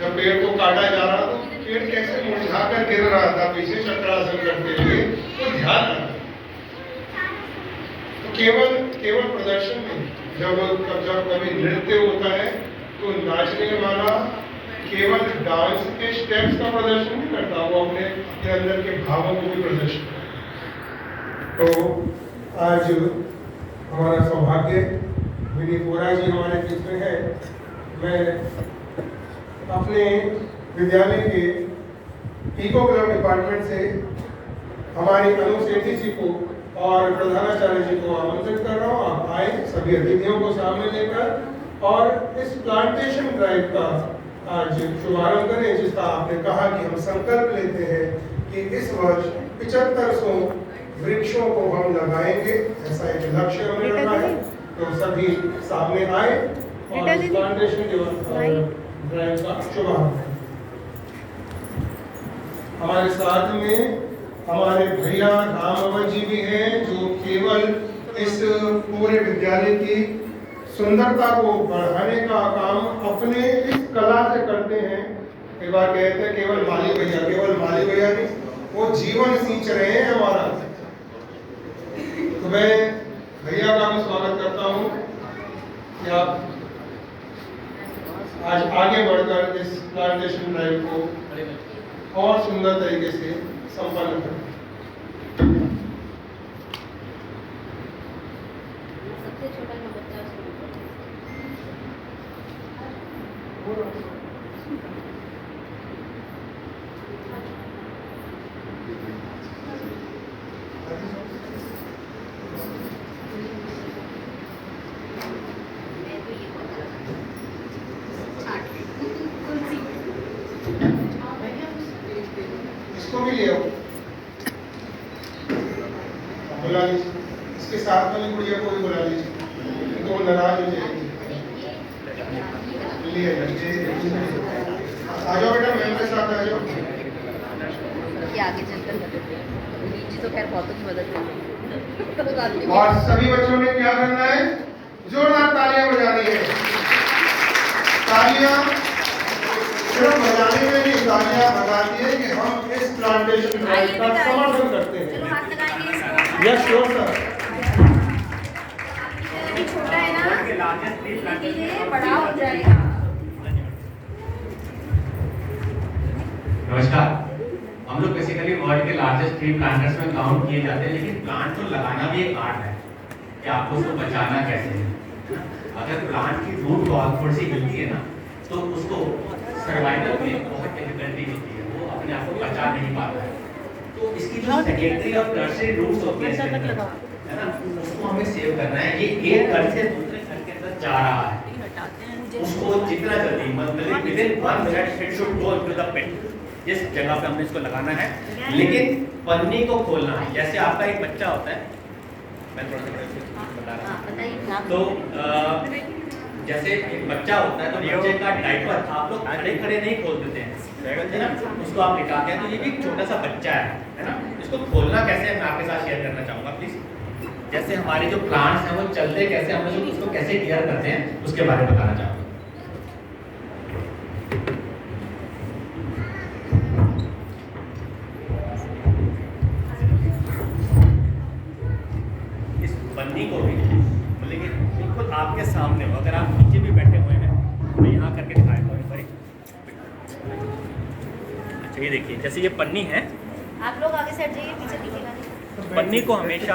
जब पेड़ को काटा जा रहा था तो पेड़ कैसे मुरझा कर गिर रहा था पीछे चक्रासन करते हुए, तो ध्यान रखना। तो केवल प्रदर्शन नहीं, जब कभी नृत्य होता है तो नाचने वाला केवल डांस के स्टेप्स का प्रदर्शन नहीं करता, वो अपने अंदर के भावों को भी प्रदर्शन करता। तो आज हमारा सौभाग्य विनीत वोरा जी हमारे बीच में है। मैं अपने विद्यालय के इको क्लब डिपार्टमेंट से हमारी अनु सेठी जी को और प्रधानाचार्य जी को आमंत्रित कर रहा हूँ। आप आए, सभी अतिथियों को सामने लेकर और इस प्लांटेशन ड्राइव का आज शुभारंभ करें, जिसका आपने कहा कि हम संकल्प लेते हैं कि इस वर्ष 7500 वृक्षों को हम लगाएंगे, ऐसा एक लक्ष्य हमने रखा है। तो सभी सामने आए और प्लांटेशन ड्राइव का शुभारंभ करें। हमारे साथ में हमारे भैया राम जी भी हैं, जो केवल इस पूरे विद्यालय की सुंदरता को बढ़ाने का काम अपने इस कला से करते हैं। एक बार कहते हैं केवल माली भैया नहीं, वो जीवन सींच रहे हैं हमारा। तो मैं भैया का भी स्वागत करता हूँ कि आप आज आगे बढ़कर इस प्लांटेशन ड्राइव को और सुंदर तरीके से संपन्न करें। सबसे छोटा जो बच्चा है इसको भी ले आओ, बुला लीजिए। इसके साथ वाली गुड़िया को भी बुला लीजिए, तो वो नाराज हो जाएगी। आ जाओ बेटा, मैम के साथ आ जाओ। कि आगे चलकर जी तो खैर बहुतों की मदद करेंगे। और सभी बच्चों ने क्या करना है? जोरदार तालियां बजानी है। तालियां सिर्फ बजाने में नहीं, तालियां बजाती है कि हम इस प्लांटेशन ड्राइव का समर्थन करते हैं। चलो हाथ लगाएंगे इसको। Yes sure sir. अभी छोटा है ना, धीरे बड़ा हो जाएगा। नमस्कार। हम लोग बेसिकली वर्ल्ड के लार्जेस्ट ट्री प्लांटर्स में काउंट किए जाते हैं, लेकिन प्लांट को लगाना भी एक आर्ट है कि आपको उसको बचाना कैसे है। अगर प्लांट की रूट बॉल थोड़ी सी मिलती है ना, तो उसको सर्वाइवल में बहुत डिफिकल्टी होती है, वो अपने आप को बचा नहीं पाता है। तो इसकी जो सेकेंडरी और टर्शियरी रूट्स होती है ना, उसको हमें सेव करना है। ये एक घर से दूसरे घर के अंदर जा रहा है, उसको जितना जल्दी मतलब within 1 minute it should go into the pit, जिस जगह पे हमने इसको लगाना है। लेकिन पन्नी को खोलना है। जैसे आपका एक बच्चा होता है, मैं थोड़ा सा बता रहा हूँ। तो जैसे एक बच्चा होता है, तो बच्चे का डायपर आप लोग खड़े खड़े नहीं खोल देते हैं ना, उसको आप लिटाते हैं। तो ये भी एक छोटा सा बच्चा है ना, इसको खोलना कैसे है मैं आपके साथ शेयर करना चाहूँगा प्लीज। जैसे हमारे जो प्लांट्स हैं वो चलते कैसे, हम लोग उसको कैसे केयर करते हैं उसके बारे में बताना चाहूँगा। पन्नी को भी बोले कि बिल्कुल आपके सामने हो, अगर आप नीचे भी बैठे हुए हैं तो यहाँ करके दिखाए तो एक बारी। अच्छा ये देखिए, जैसे ये पन्नी है, आप लोग आगे से हट जाइए, पीछे दिखेगा। पन्नी को हमेशा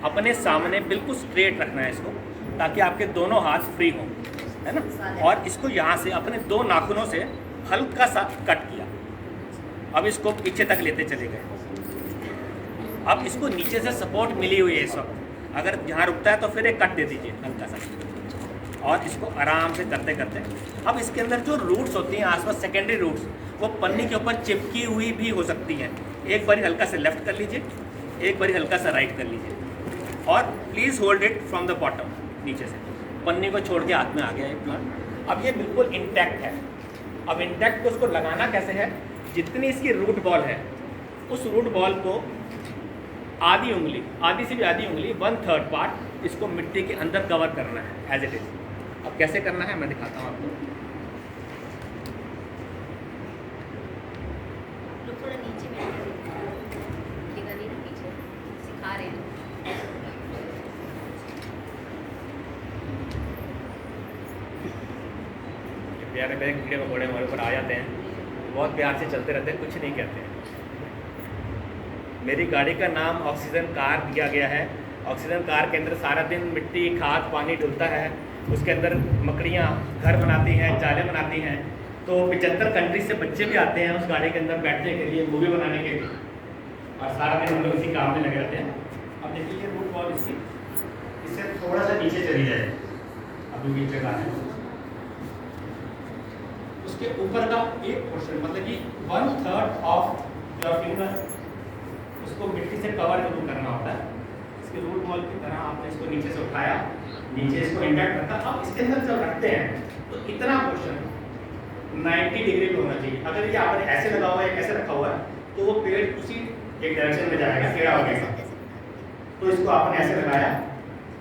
अपने सामने बिल्कुल स्ट्रेट रखना है इसको, ताकि आपके दोनों हाथ फ्री हों, है ना। और इसको यहाँ से अपने 2 नाखूनों से हल्का सा कट किया। अब इसको पीछे तक लेते चले गए। अब इसको नीचे से सपोर्ट मिली हुई है इस वक्त, अगर यहाँ रुकता है तो फिर एक कट दे दीजिए हल्का सा, और इसको आराम से करते करते। अब इसके अंदर जो रूट्स होती हैं आसपास, सेकेंडरी रूट्स, वो पन्नी के ऊपर चिपकी हुई भी हो सकती हैं। एक बारी हल्का से लेफ्ट कर लीजिए, एक बारी हल्का सा राइट कर लीजिए, और please hold it from the bottom, नीचे से। पन्नी को छोड़ के हाथ में आ गया एक प्लांट। अब ये बिल्कुल इंटैक्ट है। अब इंटैक्ट को उसको लगाना कैसे है? जितनी इसकी रूट बॉल है, उस रूट बॉल को आधी उंगली, आधी से भी आधी उंगली, 1/3 पार्ट इसको मिट्टी के अंदर कवर करना है एज इट इज। अब कैसे करना है मैं दिखाता हूँ आपको। प्यारे प्यारे कीड़े मकोड़े हमारे ऊपर आ जाते हैं, बहुत प्यार से चलते रहते हैं, कुछ नहीं कहते हैं। मेरी गाड़ी का नाम ऑक्सीजन कार दिया गया है। ऑक्सीजन कार के अंदर सारा दिन मिट्टी, खाद, पानी डुलता है, उसके अंदर मकड़ियाँ घर बनाती हैं, जाले बनाती हैं। तो 75 कंट्रीज से बच्चे भी आते हैं उस गाड़ी के अंदर बैठने के लिए, मूवी बनाने के लिए, और सारा दिन हम लोग इसी काम में लगे रहते हैं। अब देखिए ये रूट बॉल इससे थोड़ा सा नीचे चली जाए, अभी बीच जगह है, उसके ऊपर का एक पोर्शन मतलब कि 1/3 ऑफ योर फिंगर उसको मिट्टी से कवर जरूर करना होता है। इसके रूट बॉल की तरह आपने इसको नीचे से उठाया, नीचे इसको इंटैक्ट रखा। अब इसके अंदर जब रखते हैं तो इतना पोर्शन 90 डिग्री पे होना चाहिए। अगर ये आपने ऐसे लगा हुआ है, कैसे रखा हुआ है, तो वो पेड़ उसी एक डायरेक्शन में जाएगा, टेढ़ा हो जाएगा। तो इसको आपने ऐसे लगाया।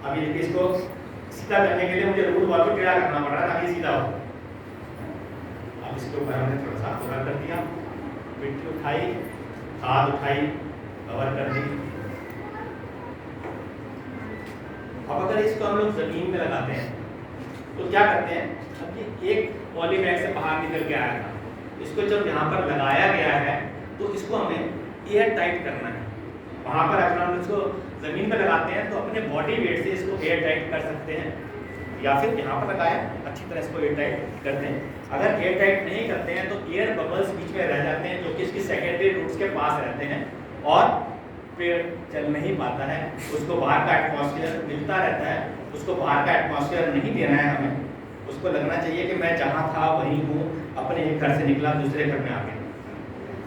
अब ये देखिए, इसको सीधा करने के लिए मुझे रूट बॉल को टेढ़ा करना पड़ रहा है ताकि सीधा हो। अब इसके ऊपर हमने थोड़ा सा कवर कर दिया, मिट्टी उठाई, खाद उठाई, कवर कर दी। अब अगर इसको हम लोग जमीन में लगाते हैं तो क्या करते हैं, अब ये एक पॉली बैग से बाहर निकल के आया था, इसको जब यहाँ पर लगाया गया है तो इसको हमें एयर टाइट करना है। वहाँ पर अगर हम इसको जमीन पर लगाते हैं तो अपने बॉडी वेट से इसको एयर टाइट कर सकते हैं, या फिर यहाँ पर लगाया अच्छी तरह इसको एयर टाइट करते हैं। अगर एयर टाइट नहीं करते हैं तो एयर बबल्स बीच में रह जाते हैं जो कि इसकी सेकेंडरी रूट्स के पास रहते हैं और पेड़ चल नहीं पाता है, उसको बाहर का एटमॉस्फेयर मिलता रहता है, उसको बाहर का एटमॉस्फेयर नहीं देना है हमें। उसको लगना चाहिए कि मैं जहाँ था वहीं हूँ, अपने एक घर से निकला दूसरे घर में आ गया।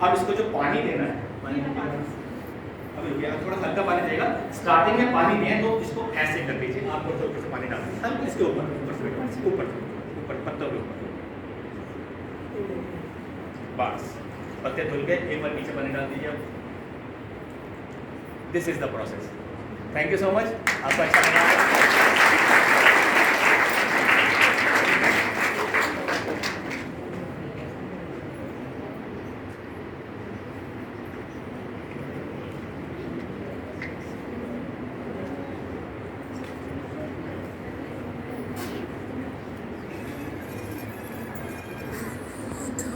अब इसको जो पानी देना है, पानी अभी थोड़ा सा हल्का पानी देगा। स्टार्टिंग में पानी दें तो इसको ऐसे कर दीजिए, आपको ऊपर से पानी डाल दीजिए, हल्का इसके ऊपर पत्तों के ऊपर, बस पत्ते धुल गए, एक बार नीचे पानी डाल दीजिए। This is the process. Thank you so much, आपको अच्छा लगा।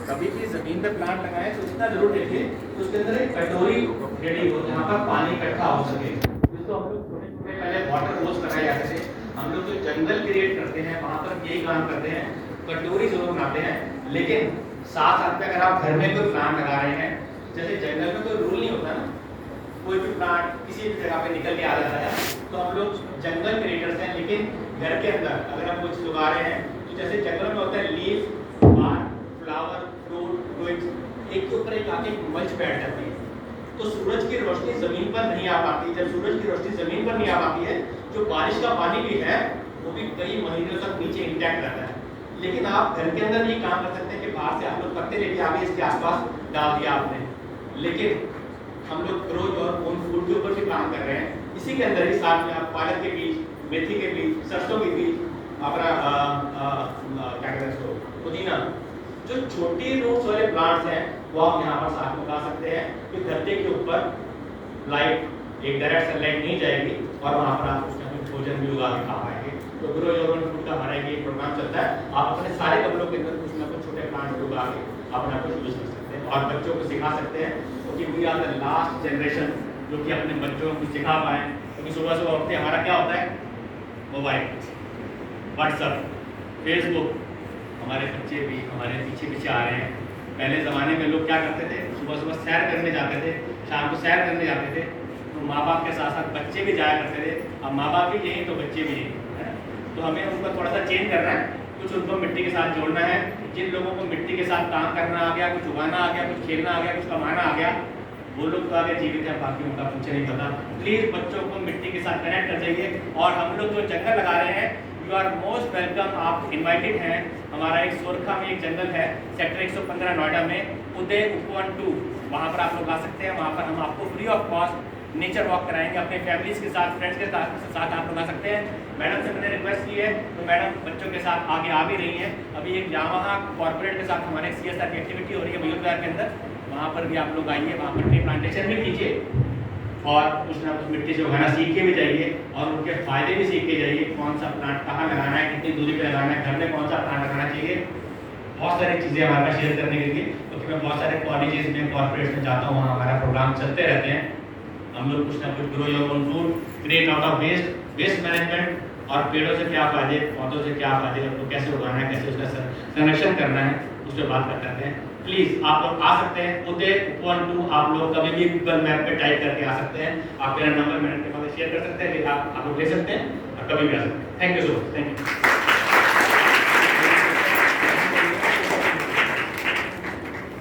कभी भी जमीन पे प्लांट लगाए तो इतना जरूर देखिए तो उसके अंदर एक कटोरी रेडी हो जहाँ पर पानी इकट्ठा हो सके। जिसको हम लोग छोटे छोटे पहले वाटर रोज कराए जाते थे, हम लोग जो जंगल क्रिएट करते हैं वहाँ पर यही काम करते हैं, कटोरी जरूर बनाते हैं। लेकिन साथ साथ में अगर आप घर में कोई प्लांट लगा रहे हैं, जैसे जंगल में कोई रूल नहीं होता ना, कोई भी प्लांट किसी भी जगह पे निकल के आ जाता है, तो हम लोग जंगल क्रिएटर्स हैं। लेकिन घर के अंदर अगर हम कुछ उगा रहे हैं तो जैसे जंगल में होता है leaf, part, flower, fruit, twigs, एक के ऊपर एक आके मल्च बैठ जाती है, तो सूरज की रोशनी जमीन पर नहीं आ पाती। जब सूरज की रोशनी जमीन पर नहीं आ पाती है, जो बारिश का पानी भी है वो भी कई महीनों तक नीचे इंटैक्ट रहता है। लेकिन आप घर के अंदर ये काम कर सकते हैं कि बाहर से आप लोग पत्ते लेके आगे इसके आसपास डाल दिया आपने, लेकिन हम लोग ग्रोज और ओन फूड के ऊपर भी काम कर रहे हैं। इसी के अंदर ही साथ में आप पालक के बीज, मेथी के बीज, सरसों के बीज, अपना क्या कहते हैं इसको, पुदीना, जो छोटी रूट्स वाले प्लांट्स हैं वो आप यहाँ पर साथ में उगा सकते हैं कि धरती के ऊपर लाइट, एक डायरेक्ट सनलाइट नहीं जाएगी और वहाँ पर आप उसमें अपने भोजन भी उगा के खा पाएंगे। तो ग्रोज और फूड का हमारा ये प्रोग्राम चलता है। आप अपने सारे गमलों के अंदर कुछ ना कुछ छोटे प्लांट उगा के अपना कुछ यूज कर सकते हैं और बच्चों को सिखा सकते हैं, क्योंकि we are the last generation जो कि अपने बच्चों को सिखा पाए। क्योंकि सुबह सुबह उठते हमारा क्या होता है, मोबाइल, व्हाट्सएप, फेसबुक, हमारे बच्चे भी हमारे पीछे पीछे आ रहे हैं। पहले ज़माने में लोग क्या करते थे, सुबह सुबह सैर करने जाते थे, शाम को सैर करने जाते थे, तो माँ बाप के साथ साथ बच्चे भी जाया करते थे। अब माँ बाप भी यही तो बच्चे भी यही है, तो हमें उनको थोड़ा सा चेंज करना है, कुछ उनको मिट्टी के साथ जोड़ना है। जिन लोगों को मिट्टी के साथ काम करना आ गया, कुछ उगाना आ गया, कुछ खेलना आ गया, कुछ कमाना आ गया, वो लोग तो आगे जीवित है, बाकी उनका कुछ नहीं पता। प्लीज़ बच्चों को मिट्टी के साथ कनेक्ट कर जाइए। और हम लोग जो जंगल लगा रहे हैं, यू आर मोस्ट वेलकम, आप इन्वाइटेड हैं। हमारा एक सोरखा में एक जंगल है, सेक्टर 115 नोएडा में, उदय उपवन 2, वहाँ पर आप लोग आ सकते हैं। वहाँ पर हम आपको free of cost nature walk कराएंगे, अपने फैमिलीज के साथ, फ्रेंड्स के साथ आप लोग आ सकते हैं। मैडम से मैंने रिक्वेस्ट की है, तो मैडम बच्चों के साथ आगे आ भी रही हैं। अभी एक यामाहा कॉर्पोरेट के साथ हमारे CSR की एक्टिविटी हो रही है मयूर विहार के अंदर, वहाँ पर भी आप लोग आइए, वहाँ पर ट्री प्लांटेशन भी कीजिए और कुछ ना कुछ मिट्टी से उगाना सीख के भी जाइए और उनके फायदे भी सीख के जाइए। कौन सा प्लांट कहाँ लगाना है, कितनी दूरी पे लगाना है, घर में कौन सा प्लांट लगाना चाहिए, बहुत सारी चीज़ें हमारे पास शेयर करने के लिए, क्योंकि मैं बहुत सारे कॉलेजेस में, कॉर्पोरेट्स में जाता हूँ, वहाँ हमारा प्रोग्राम चलते रहते हैं। हम लोग कुछ ना कुछ grow your own food, create out of waste, waste management और पेड़ों से क्या फायदे, पौधों से क्या फायदे, उनको कैसे उगाना है, कैसे उसका संरक्षण करना है, उस पर बात करते हैं। प्लीज़ आप लोग आ सकते हैं, उदय उपवन 2 आप लोग कभी भी गूगल मैप पे टाइप करके आ सकते हैं। आप मेरा नंबर मैंने के पास शेयर कर सकते हैं, लेकिन आप लोग ले सकते हैं और कभी भी आ सकते हैं। Thank you so much, thank you.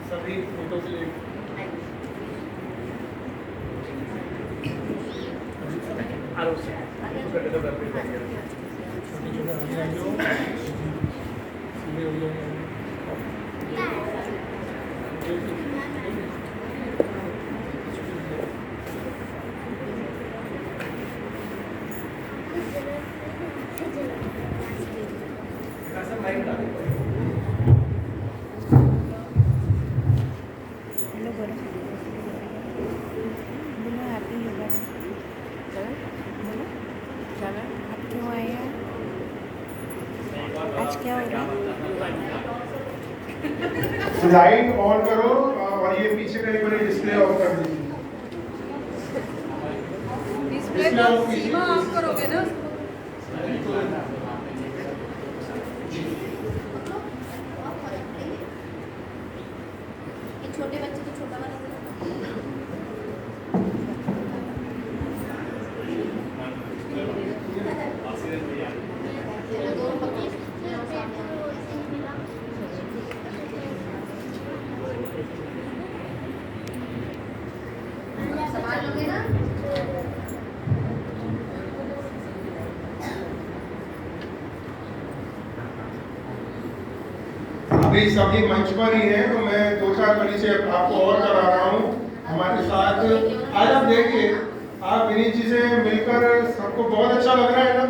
सभी फोटो के लिए हेलो बोलो बोलो हैप्पी योगा डे बोलो आप क्यों आए हैं आज क्या हो रहा है लाइट ऑन करो और ये पीछे का एक बार डिस्प्ले ऑफ कर दीजिए। डिस्प्ले का सीमा ऑफ करोगे ना? छोटे बच्चे तो छोटा वाला संभाल लोगे ना? अभी सभी मंच पर ही हैं, तो मैं 2-4 परिचय आपको और करा रहा हूँ। हमारे साथ आज आप देखिए, आप इन्हीं चीजें मिलकर सबको बहुत अच्छा लग रहा है ना।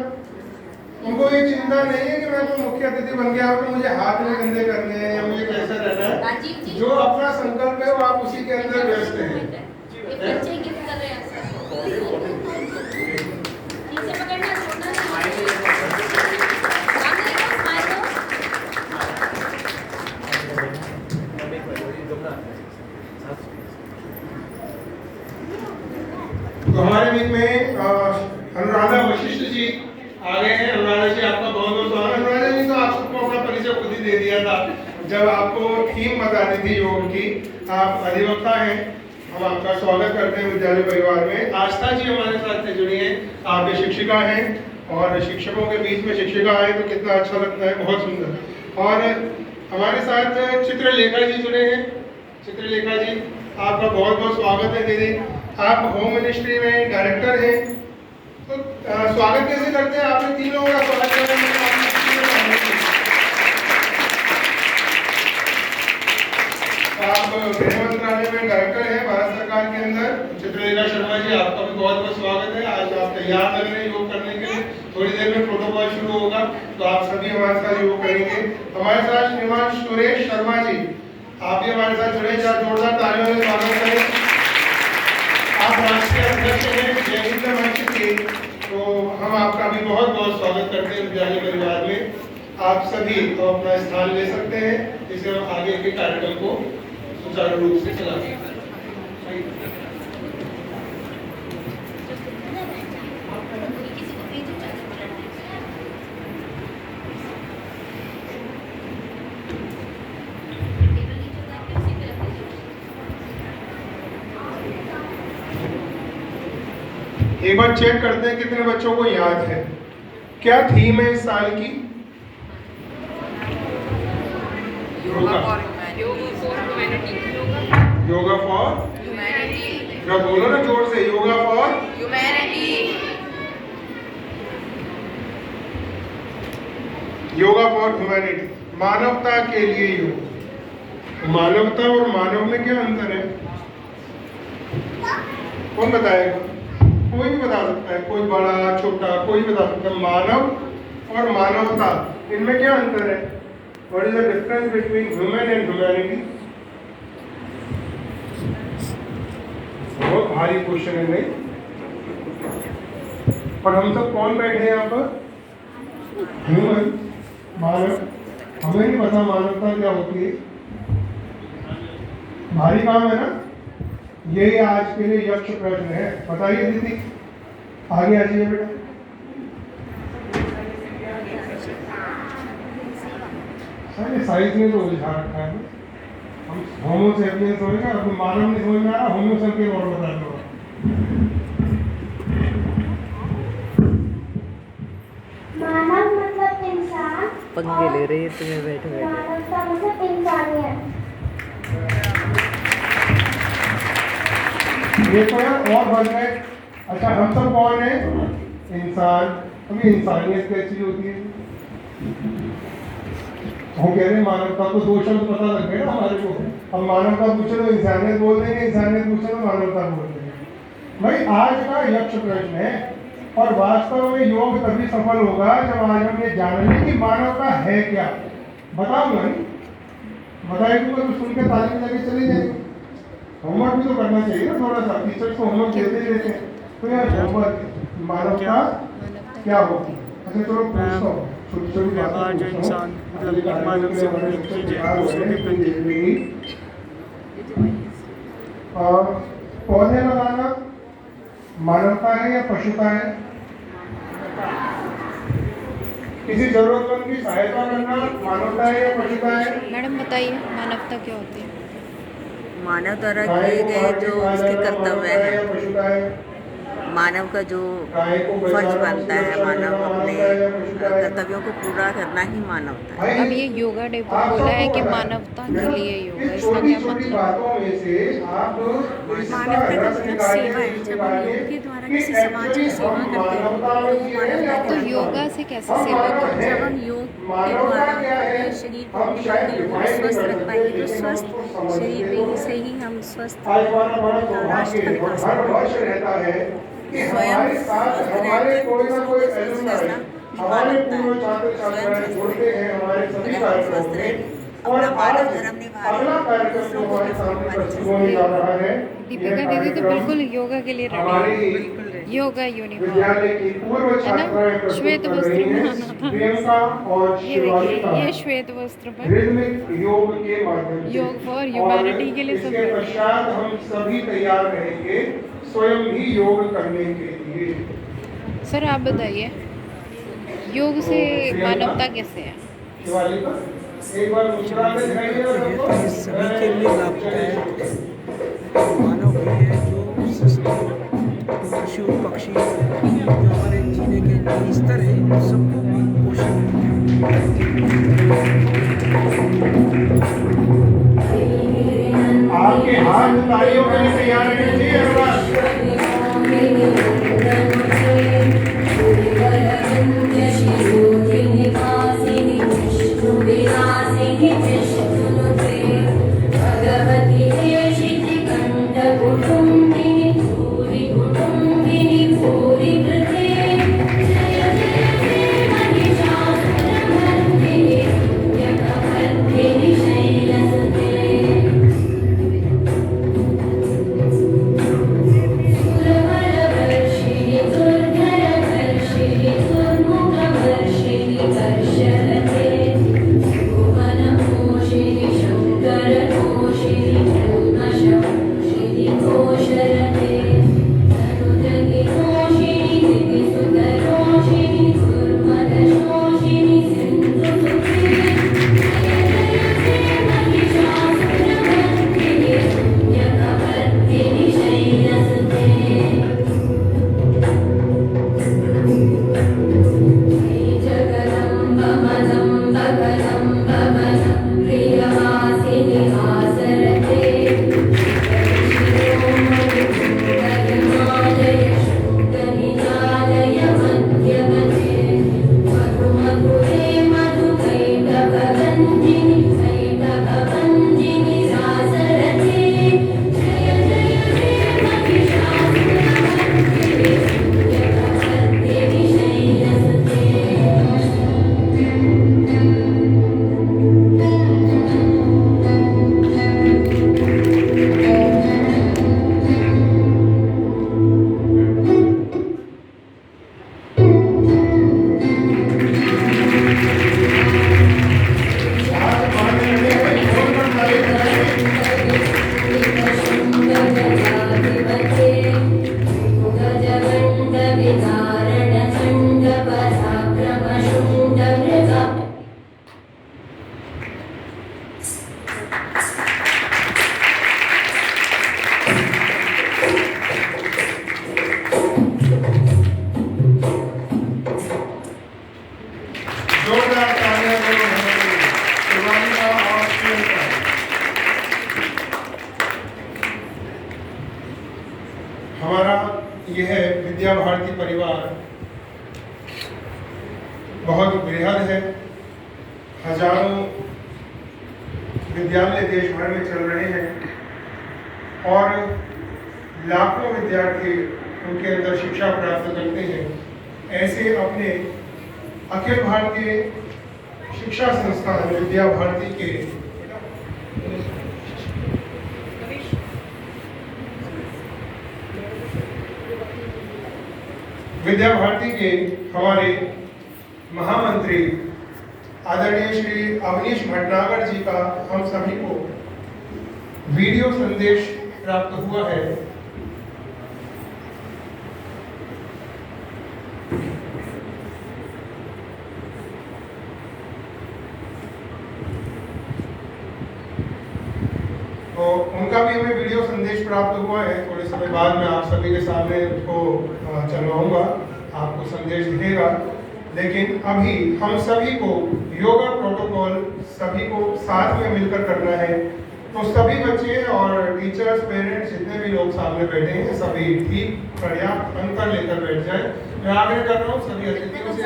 उनको ये चिंता नहीं है कि मैं तो मुख्य अतिथि बन गया हूँ, तो मुझे हाथ में गंदे करने हैं या मुझे कैसे रहना है। राजीव जी, जो अपना संकल्प है वो आप उसी के अंदर व्यस्त हैं। ये बच्चे गिफ्ट कर रहे हैं ठीक से पकड़ना, छोड़ना नहीं। काम करेगा, स्माइल दो। तो हमारे बीच में अनुराधा वशिष्ठ जी आ गए हैं। अनुराधा जी आपका बहुत बहुत स्वागत। अनुराधा जी तो आप सबको अपना परिचय खुद ही दे दिया था जब आपको थीम बतानी थी योग की। आप अधिवक्ता हैं, हम आपका स्वागत करते हैं विद्यालय परिवार में। आस्था जी हमारे साथ से जुड़ी हैं, आप एक शिक्षिका हैं और शिक्षकों के बीच में शिक्षिका है तो कितना अच्छा लगता है, बहुत सुंदर। और हमारे साथ चित्रलेखा जी जुड़े हैं। चित्रलेखा जी आपका बहुत बहुत स्वागत है दीदी। आप होम मिनिस्ट्री में डायरेक्टर हैं, तो स्वागत कैसे करते हैं? आपने 3 लोगों का स्वागत करने में आप गृह मंत्रालय में डायरेक्टर हैं भारत सरकार के अंदर। चित्रलेखा शर्मा जी आपका भी बहुत बहुत स्वागत है। आज आप तैयार लग रहे हैं योग करने के लिए। थोड़ी देर में प्रोटोकॉल शुरू होगा तो आप सभी हमारे साथ योग करेंगे। हमारे साथ श्रीमान सुरेश शर्मा जी, आप भी हमारे साथ जुड़े, जोरदार तालियों से स्वागत करें। आप राष्ट्रीय अध्यक्ष हैं जय हिंद मंच के, तो हम आपका भी बहुत बहुत स्वागत करते हैं विद्यालय परिवार में। आप सभी तो अपना स्थान ले सकते हैं, जिससे हम आगे के कार्यक्रम को सुचारू रूप से चला सकते हैं। एक बार चेक करते हैं कितने बच्चों को याद है। क्या थीम है इस साल की? Yoga for humanity. क्या बोलो ना जोर से, yoga for humanity. Yoga for humanity, मानवता के लिए योग। मानवता और मानव में क्या अंतर है? कौन बताएगा? कोई भी बता सकता है, कोई बड़ा छोटा कोई बता सकता है। मानव और मानवता, इनमें क्या अंतर है? What is the difference between human and humanity? बहुत भारी क्वेश्चन है नहीं? और हम सब कौन बैठे हैं यहाँ पर? ह्यूमन, मानव हमें नहीं पता मानवता क्या होती है। भारी काम है ना। यही आज के लिए यक्ष प्रश्न है। बताइए दीदी, आगे आ जाइए बेटा। सारे साइज में तो उलझा रखा है। हम होमो सेपियंस होएगा, अब मानव नहीं समझ में आ रहा, होमो सेपियंस और बता दो। मानव मतलब इंसान, पंगे ले रही है तुम्हें बैठे बैठे। मानवता मतलब इंसानियत। ये तो यार और बन गए। अच्छा, हम सब कौन है? इंसान। अभी इंसानियत कैसी होती है? हम कह रहे हैं मानवता को, दो शब्द पता लग गए ना हमारे को। अब मानवता पूछे तो इंसानियत बोल देंगे, इंसानियत पूछे तो मानवता बोल देंगे। भाई आज का यक्ष प्रश्न है, और वास्तव में योग तभी सफल होगा जब आज हम ये जान लें कि मानवता है क्या। बताऊंगा नहीं, बताएगा तो सुन के ताली में लगे चले जाएंगे। होमवर्क भी तो करना चाहिए ना थोड़ा सा। टीचर्स को होमवर्क देते ही रहते हैं, तो यार होमवर्क मानवता क्या होगी। अच्छा चलो पूछता हूँ, छोटी छोटी बातें जो इंसान मतलब मानव से बड़ी चीज है दूसरों के प्रति। पौधे लगाना मानवता है या पशुता है? किसी जरूरतमंद की सहायता करना मानवता है या पशुता है? मैडम बताइए, मानवता क्या होती है? मानव द्वारा किए गए जो उसके कर्तव्य है हैं, पशुता है? मानव का जो फर्ज बनता है, मानव अपने कर्तव्यों को पूरा करना ही मानवता है। अब ये योगा डे पर बोला है कि मानवता के लिए योगा, इसका क्या मतलब? मानवता का मतलब सेवा है। जब हम योग के द्वारा किसी समाज की सेवा करते हैं तो मानवता तो योगा से कैसे सेवा करते जब हम योग के द्वारा अपने शरीर को अपने शरीर को स्वस्थ रख पाएंगे तो स्वस्थ शरीर में से ही हम स्वस्थ राष्ट्र का विकास करेंगे। स्वयं स्वस्थ रहकर दूसरों को स्वस्थ करना मानवता है। स्वयं स्वस्थ रहें, अपना मानव धर्म निभाएं, दूसरों को भी हमारी दीपिका दीदी तो बिल्कुल योगा के लिए रेडी है। योगा यूनिफॉर्म है ना, श्वेत वस्त्र बनाना था। ये देखिए, ये श्वेत वस्त्र पर योग के माध्यम से योग फॉर ह्यूमैनिटी के लिए सब इसके पश्चात हम सभी तैयार रहेंगे स्वयं ही योग करने के लिए। सर आप बताइए, योग से मानवता कैसे है? एक बार मुस्कुरा के दिखाइए सबको। ये सभी के लिए लाभदायक मानव के लिए जो सृष्टि, पशु पक्षी जो हमारे जीने के जो स्तर है उन सबको पोषण आपके हाथ तालियों के लिए तैयार रहने चाहिए हर बार। सुरवरवर्षिणी विद्या भारती परिवार बहुत बृहद है। हजारों विद्यालय देश भर में चल रहे हैं और लाखों विद्यार्थी उनके अंदर शिक्षा प्राप्त करते हैं। ऐसे अपने अखिल भारतीय शिक्षा संस्थान विद्या भारती के हमारे महामंत्री आदरणीय श्री अवनीश भटनागर जी का हम सभी को वीडियो संदेश प्राप्त हुआ है। तो उनका भी हमें वीडियो संदेश प्राप्त हुआ है। थोड़े समय बाद में आप सभी के सामने उसको चलवाऊंगा, आपको संदेश दिखेगा। लेकिन अभी हम सभी को योगा प्रोटोकॉल सभी को साथ में मिलकर करना है। तो सभी बच्चे और टीचर्स, पेरेंट्स, जितने भी लोग सामने बैठे हैं, सभी ठीक पर्याप्त अंतर लेकर बैठ जाए। मैं आग्रह कर रहा हूँ सभी अतिथियों से,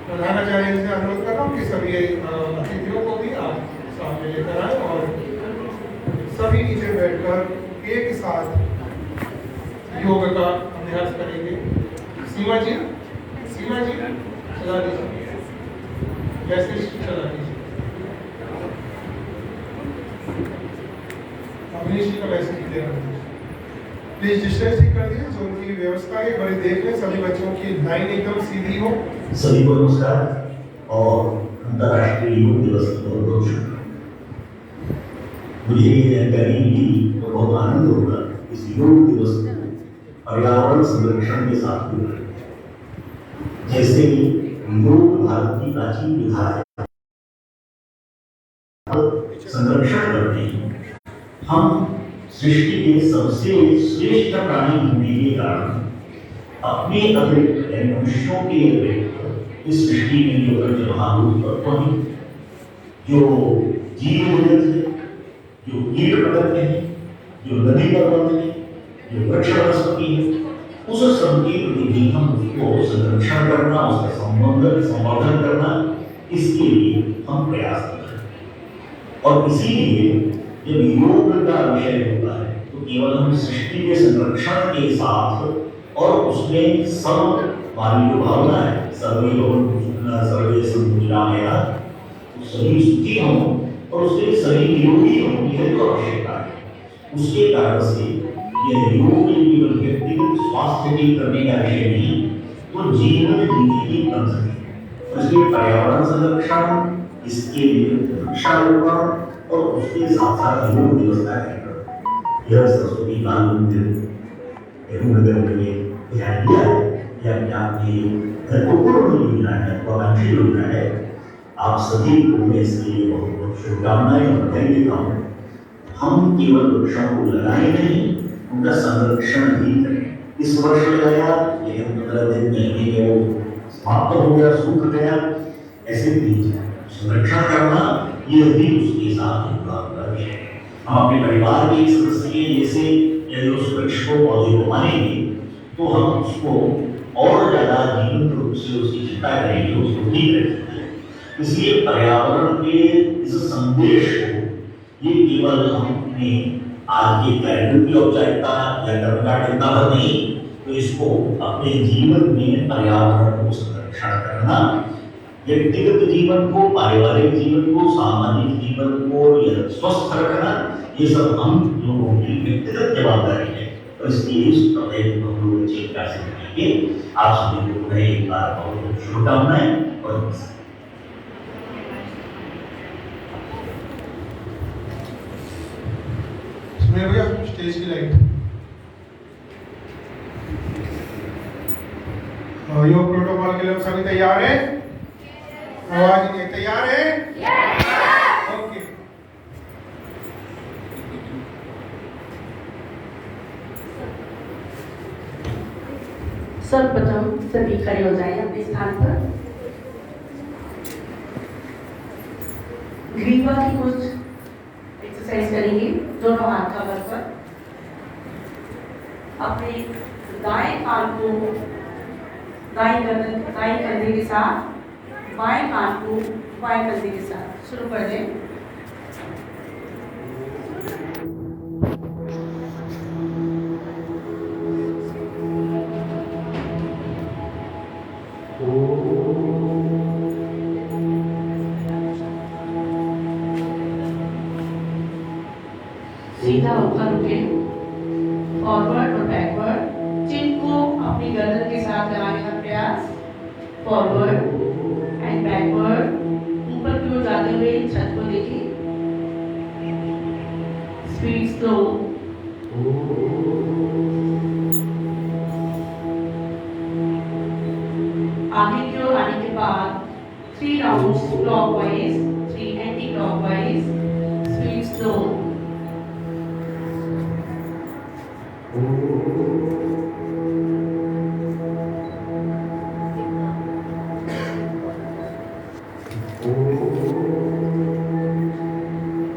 प्रधानाचार्य से अनुरोध कर रहा हूँ कि सभी अतिथियों को भी आप सामने लेकर आए और सभी नीचे बैठकर एक साथ योग का अभ्यास करेंगे। सीमा जी चला दीजिए, जैसे चला दीजिए। अवनीश जी का मैसेज क्लियर कर दीजिए, प्लीज डिस्टेंस कर दीजिए। जो उनकी व्यवस्था है बड़ी देख लें, सभी बच्चों की लाइन एकदम सीधी हो। सभी को नमस्कार और अंतर्राष्ट्रीय योग दिवस की बहुत बहुत शुभकामनाएं। मुझे ये जानकारी मिली तो बहुत आनंद होगा। इस योग दिवस को पर्यावरण संरक्षण के साथ जुड़ रहे हैं। जैसे कि योग भारत की प्राचीन विधा है, संरक्षण करते हैं। हम सृष्टि के सबसे श्रेष्ठ प्राणी होने के कारण अपने अतिरिक्त मनुष्यों के अतिरिक्त इस सृष्टि में जो पंचमहाभूत तत्व हैं, जो जीव जगत है, जो कीट पतंग है, जो नदी पर्वत है, जो वृक्ष वनस्पति है, उस सबके प्रति भी हम उसको संरक्षण करना, उसका संवर्धन करना, इसके लिए हम प्रयास कर रहे हैं। और इसीलिए जब योग का विषय होता है तो केवल हम सृष्टि के संरक्षण के साथ और उसमें सब वाली जो भावना है, सर्वे संपूजनामया, सभी सुखी हों और उसके सभी निरोगी हों, यह तो आवश्यकता है। उसके कारण से यह योग केवल व्यक्तिगत स्वास्थ्य के करने का विषय नहीं, तो जीवन नीति की तंत्र है। इसलिए पर्यावरण संरक्षण, इसके लिए वृक्षारोपण और उसके साथ साथ योग दिवस का कार्यक्रम, यह सरस्वती बाल मंदिर नगर में ध्यान दिया है। यह अपने आप में महत्वपूर्ण योजना है, महत्वाकांक्षी योजना है। आप सभी को मैं इसके लिए बहुत बहुत शुभकामनाएं और बधाई देता हूँ। हम केवल वृक्षों को लगाए नहीं, उनका संरक्षण भी करें। इस वर्ष लगाया, लेकिन 15 दिन महीने में वो समाप्त हो गया, सूख गया, ऐसे नहीं जाए। संरक्षण करना यह भी उसके साथ जुड़ा हुआ है। हम अपने परिवार के सदस्य के जैसे यदि उस वृक्ष को, पौधे को मानेंगे तो हम उसको और ज्यादा जीवंत रूप से उसकी चिंता करेंगे, उसको ठीक रखेंगे। इसलिए पर्यावरण के इस संदेश को ये केवल हमने आज के कार्यक्रम की औपचारिकता या कर्मकांडता भर नहीं, तो इसको अपने जीवन में पर्यावरण को संरक्षण करना, व्यक्तिगत जीवन को, पारिवारिक जीवन को, सामाजिक जीवन को स्वस्थ रखना, ये सब हम लोगों की व्यक्तिगत जवाबदारी है। तो इसलिए इस प्रत्येक हम लोग अच्छी तरह से करेंगे। आप सभी को मैं एक बार बहुत शुभकामनाएं और भैया स्टेज की लाइट। योग प्रोटोकॉल के लिए सभी तैयार हैं? आवाज नहीं, तैयार है? ओके। सर्वप्रथम सभी खड़े हो जाएं अपने स्थान पर। ग्रीवा की कुछ एक्सरसाइज करेंगे, दोनों हाथ कमर पर। अपने दाएं कान को दाएं कंधे के साथ, बाएं कान को बाएं कंधे के साथ शुरू कर दें। सीधा होकर रुके, फॉरवर्ड और बैकवर्ड, चिन को अपनी गर्दन के साथ लगाने का प्रयास, फॉरवर्ड एंड बैकवर्ड, ऊपर की ओर जाते हुए छत को देखिए, स्पीड स्लो, आगे की ओर आने के बाद 3 rounds clockwise, 3 anti clockwise, speed slow.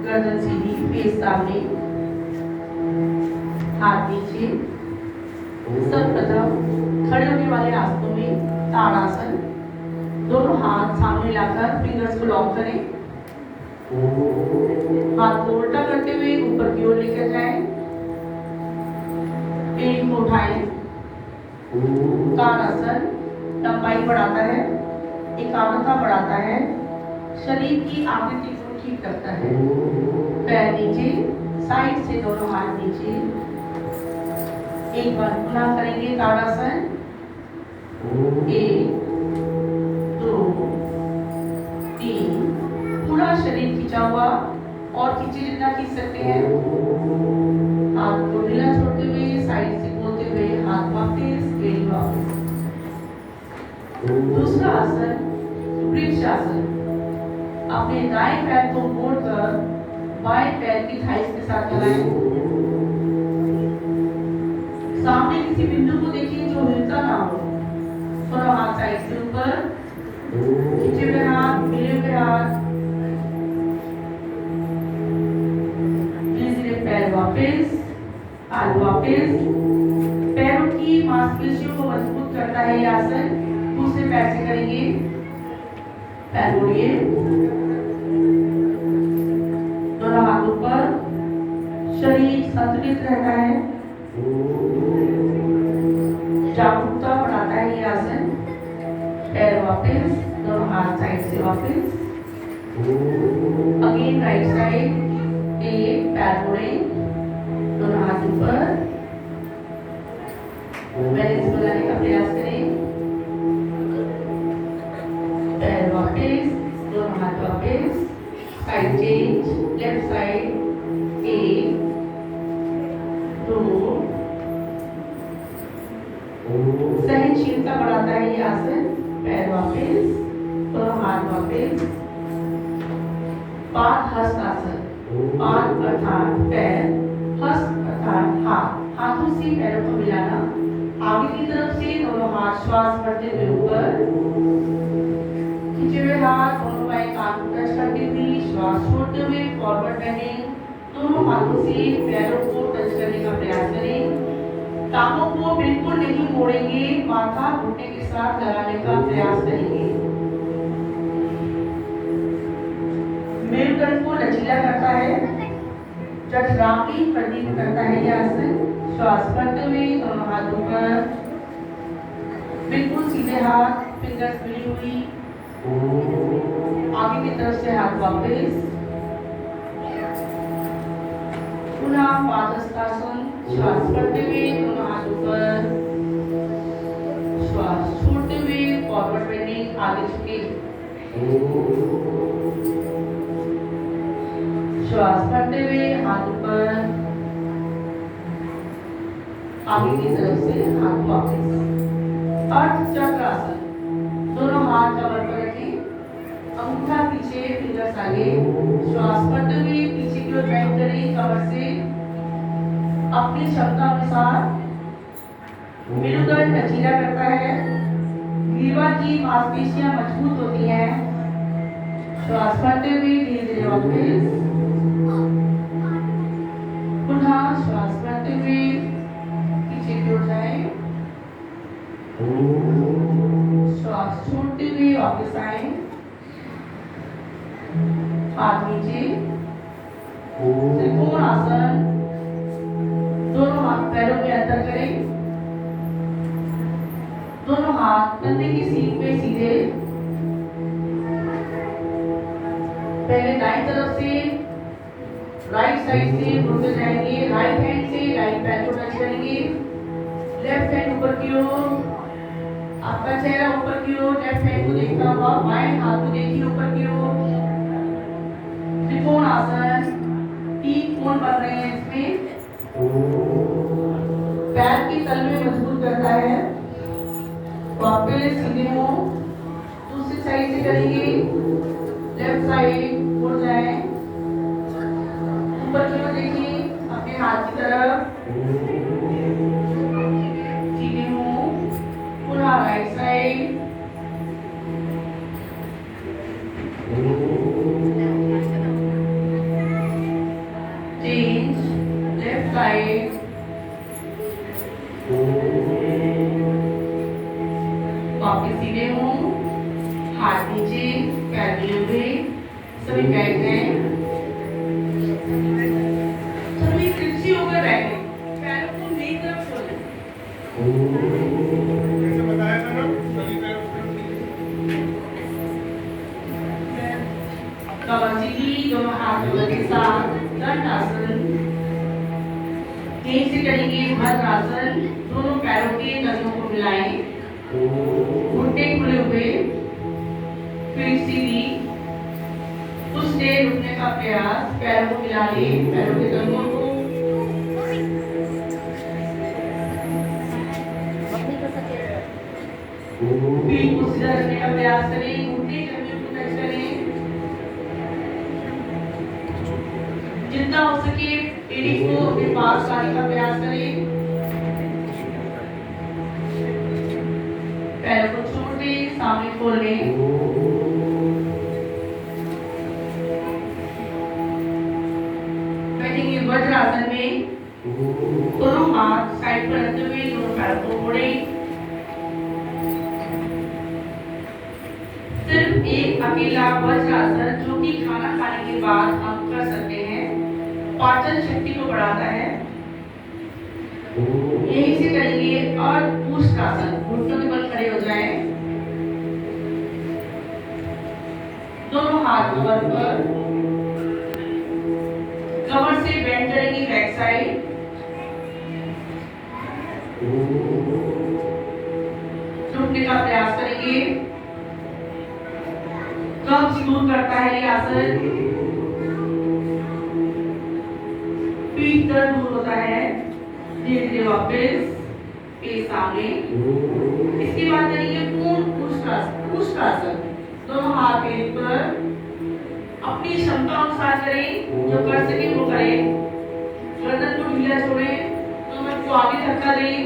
गर्दन सीधी, फेस सामने, हाथ नीचे। सर्वप्रथम खड़े होने वाले आसनों में ताड़ासन, दोनों हाथ सामने लाकर फिंगर्स को लॉक करें, हाथ को उल्टा करते हुए ऊपर की ओर लेकर जाएं, पेट को उठाएं। ताड़ासन लंबाई बढ़ाता है, एकाग्रता बढ़ाता है, शरीर की आकृति को ठीक करता है। पैर नीचे, साइड से दोनों हाथ नीचे। एक बार पुनः करेंगे ताड़ासन। 1 2 3, पूरा शरीर खींचा हुआ और खींचे जितना खींच सकते हैं। हाथ को ढीला छोड़ते हुए, साइड से बोलते हुए हाथ वापस, पेट वापस। दूसरा आसन वृक्षासन। अपने दाएं पैर को मोड़कर बाएं पैर की थाइस के साथ लगाएं। सामने किसी बिंदु को देखिए जो हिलता ना हो। थोड़ा हाथ साइड से ऊपर, खींचे हुए हाथ, मिले हुए हाथ। धीरे धीरे पैर वापस, हाथ वापस। पैरों की मांसपेशियों को मजबूत करता है ये आसन। दूसरे पैर से करेंगे, पैर मोड़िए, दोनों हाथ ऊपर, शरीर संतुलित रहता है, जागरूकता बढ़ाता है ये आसन। पैर वापस, दोनों हाथ साइड से वापस। अगेन राइट साइड, एक पैर मोड़े, दोनों हाथ ऊपर, बैलेंस बनाने का प्रयास करें। पैर वापस, दोनों हाथ वापस, साइड चेंज, लेफ्ट साइड, 1 2। सहनशीलता बढ़ाता है ये आसन। पैर वापस, दोनों हाथ वापस। पाद हस्त आसन। पाद अर्थात पैर, हस्त अर्थात हाथ। हाथों से पैरों को मिलाना। आगे की तरफ से दोनों हाथ श्वास भरते हुए ऊपर, खींचे हुए हाथ दोनों बाएं कान को टच करते हुए, श्वास छोड़ते हुए फॉरवर्ड बेंडिंग। दोनों हाथों से पैरों को टच करने का प्रयास करें। टांगों को बिल्कुल नहीं मोड़ेंगे, माथा घुटने के साथ लगाने का प्रयास करेंगे। मेरुदंड को लचीला करता है, जठराग्नि प्रदीप करता है यह आसन। श्वास करते हुए दोनों हाथ ऊपर, बिल्कुल सीधे हाथ, फिंगर्स मिली हुई, आगे की तरफ से हाथ वापस। पुनः पादहस्तासन। श्वास करते हुए दोनों हाथ ऊपर, श्वास छोड़ते हुए फॉरवर्ड बेंडिंग, आगे झुके। श्वास करते हुए हाथ ऊपर, आगे की तरफ से हाथ वापस। अर्ध चक्र आसन। दोनों हाथ कमर पर रखें, अंगूठा पीछे, फिंगर्स आगे। श्वास करते हुए पीछे की ओर बेंड करें कमर से। अपनी क्षमता अनुसार मेरुदंड लचीला करता है, ग्रीवा की मांसपेशियां मजबूत होती हैं। श्वास करते हुए धीरे धीरे वापस, पुनः श्वास करते हुए नीचे की ओर जाए, श्वास छोड़ते हुए वापस आए, हाथ नीचे, त्रिकोण आसन, दोनों हाथ पैरों के अंदर करें, दोनों हाथ कंधे की सीट पे सीधे, पहले दाईं तरफ से राइट साइड से घूमते जाएंगे, राइट हैंड से राइट पैर को टच करेंगे, लेफ्ट हैंड ऊपर की ओर, आपका चेहरा ऊपर की ओर, लेफ्ट हैंड को देखता हुआ बाएं हाथ को देखिए ऊपर की ओर, त्रिकोण आसन, 3 कोण बन रहे हैं इसमें, पैर की तल में मजबूत करता है, वापस सीधे हो, दूसरी साइड से करेंगे, लेफ्ट साइड मुड़ जाए, ऊपर की ओर देखिए अपने हाथ की तरफ, सीधे हो, पुनः right side, change, left side, वापस सीधे हो, हाथ नीचे, पैर लिए हुए, सभी बैठ जाएं, सभी तिरछी होकर बैठे, पैरों को नई तरफ खोलें, जैसे बताया था ना, सभी पैर कवचीली दोनों हाथों के साथ दंडासन, तेज से करेंगे भद्रासन, दोनों पैरों के नसों को मिलाएं, घुटने खुले हुए, फिर सीधी, कुछ देर रुकने का प्रयास, पैरों को मिला ले, पैरों के तलवों को, पीठ को सीधा रखने का प्रयास करें, घुटने जमीन को टच करें, जितना हो सके एड़ी को अपने पास लाने का प्रयास करें, पैरों को छोड़ दें, सामने खोल लें, बैठेंगे वज्रासन में, दोनों हाथ साइड पर रखते हुए दोनों पैरों को मोड़ें, सिर्फ एक अकेला वज्रासन जो कि खाना खाने के बाद हम कर सकते हैं, पाचन शक्ति को बढ़ाता है, यहीं से करेंगे। और पुष्टासन, घुटनों के बल खड़े हो जाएं, दोनों हाथ कमर पर, कमर से बेंड करेंगे बैक साइड, झुकने का प्रयास करेंगे, कब्ज दूर करता है ये आसन, पीठ दर्द दूर होता है, धीरे धीरे वापस पेट सामने, इसके बाद करेंगे पूर्ण पुष्टासन, दोनों हाथ पेट पर, अपनी क्षमता अनुसार करें, जो कर सके वो करें, गर्दन को ढीला छोड़ें, कमर को आगे धक्का दें,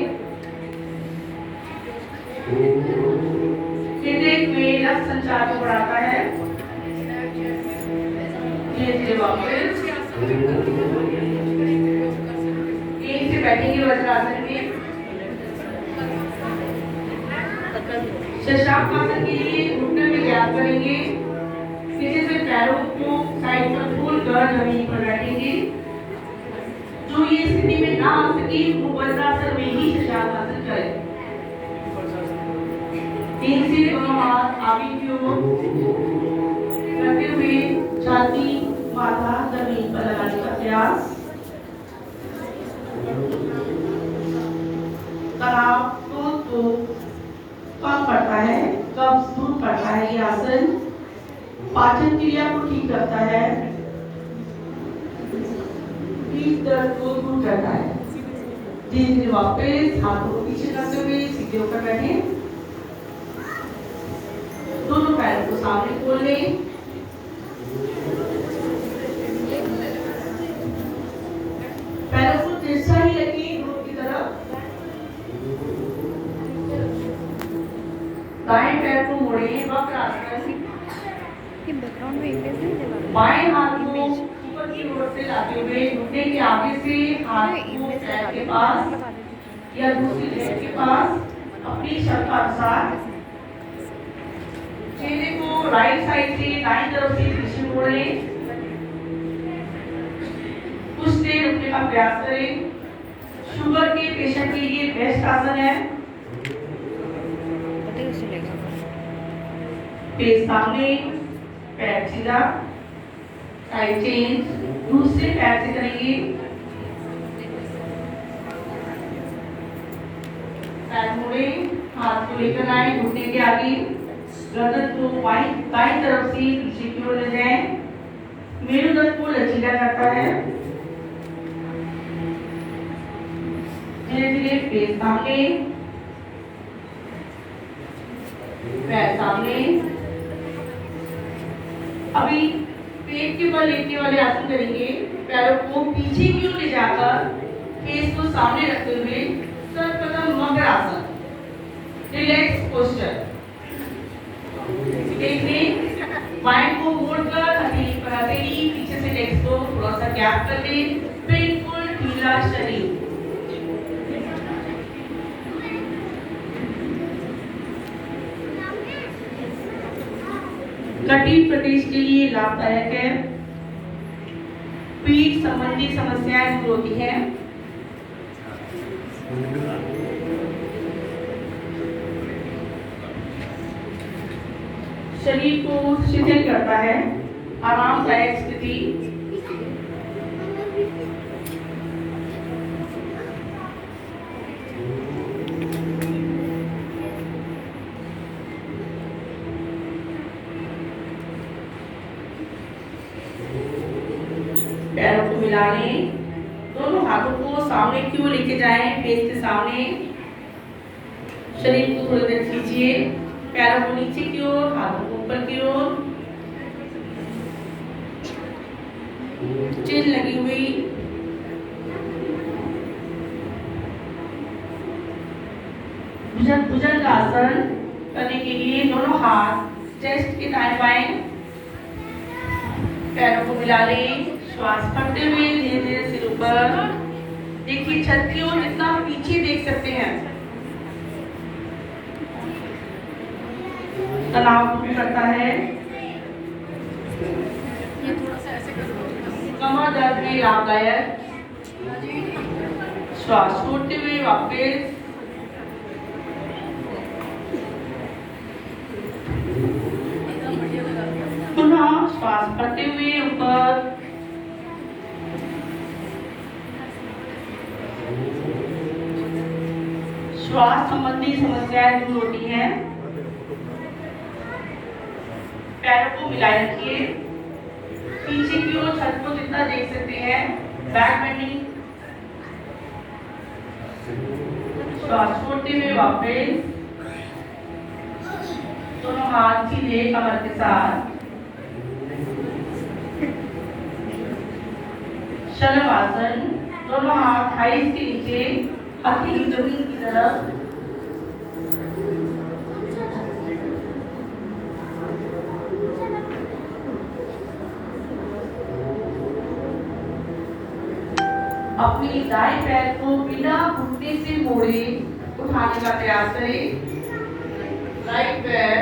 हृदय में रक्त संचार को बढ़ाता है, धीरे धीरे वापस एक से बैठेंगे वज्रासन में, शशांक आसन के लिए घुटने में गैप करेंगे, पीछे से पैरों को साइड पर खोलकर जमीन पर बैठेंगे, जो ये स्थिति में ना आ सके वो वज्रासन में ही शशांक आसन करें, तीन से दोनों हाथ आगे की ओर करते हुए छाती माथा जमीन पर लगाने का प्रयास, तनाव को कम करता है, कब्ज दूर करता है ये आसन, पाचन क्रिया को ठीक करता है, पीठ दर्द को दूर करता है, धीरे धीरे वापस हाथों को पीछे करते हुए सीधे होकर बैठे, दोनों पैरों को सामने खोल लें, पैरों को तिरछा ही रखें ग्रुप की तरफ, दाएं पैर को मोड़ें वक्रासन, बैकग्राउंड में इमेज नहीं लगा, बाएं हाथ को ऊपर की ओर से लाते हुए घुटने के आगे से हाथ को पैर के पास, या दूसरी लेग के पास अपनी क्षमता अनुसार चेहरे को राइट साइड से दाईं तरफ से पीछे मोड़ें। कुछ देर रुकने का प्रयास करें। शुगर के पेशेंट के लिए बेस्ट आसन है। पेट सामने, पैर सीधा, साइड चेंज, दूसरे पैर से करेंगे। पैर मोड़ें, हाथ को लेकर आए घुटने के आगे, गर्दन को बाईं तरफ से पीछे की ओर ले जाएं। मेरुदंड को लचीला करता है। धीरे धीरे पेट सामने, पैर सामने। अभी पेट के बल लेटने वाले आसन करेंगे। पैरों को पीछे की ओर ले जाकर फेस को सामने रखते हुए सर्वप्रथम मकर आसन, रिलैक्स पोस्चर। देखिए बाएं को मोड़कर हथेली पर हथेली, पीछे से लेग्स को थोड़ा सा गैप कर ले, बिल्कुल ढीला शरीर। कटिंग प्रदेश के लिए लाभदायक है। पीठ संबंधी समस्याएं दूर होती हैं। शरीर को शिथिल करता है। आरामदायक स्थिति। पैरों को मिला लें। दोनों हाथों को सामने की ओर लेके जाएं, फेस के सामने। शरीर को थोड़ी देर खींचिए। पैरों को नीचे की ओर, हाथों को ऊपर की ओर। चिन लगी हुई। भुजंग आसन करने के लिए दोनों हाथ चेस्ट के दाएं बाएं। पैरों को मिला लें। श्वास भरते हुए धीरे धीरे सिर ऊपर। देखिए छत की ओर इतना पीछे देख सकते हैं। तनाव दूर करता है। कमर दर्द में लाभदायक। श्वास छोड़ते हुए वापस। पुनः श्वास भरते हुए ऊपर। श्वास संबंधी समस्याएं दूर होती हैं। पैरों को मिलाए रखिए। पीछे की ओर छत को जितना देख सकते हैं। Back bending. श्वास छोड़ते हुए वापस। दोनों हाथ सीधे कमर के साथ। शलभ आसन। दोनों हाथ थाइस के नीचे, हथेली जमीन की तरफ। अपने दाएं पैर को बिना घुटने से मोड़े उठाने का प्रयास करें। राइट पैर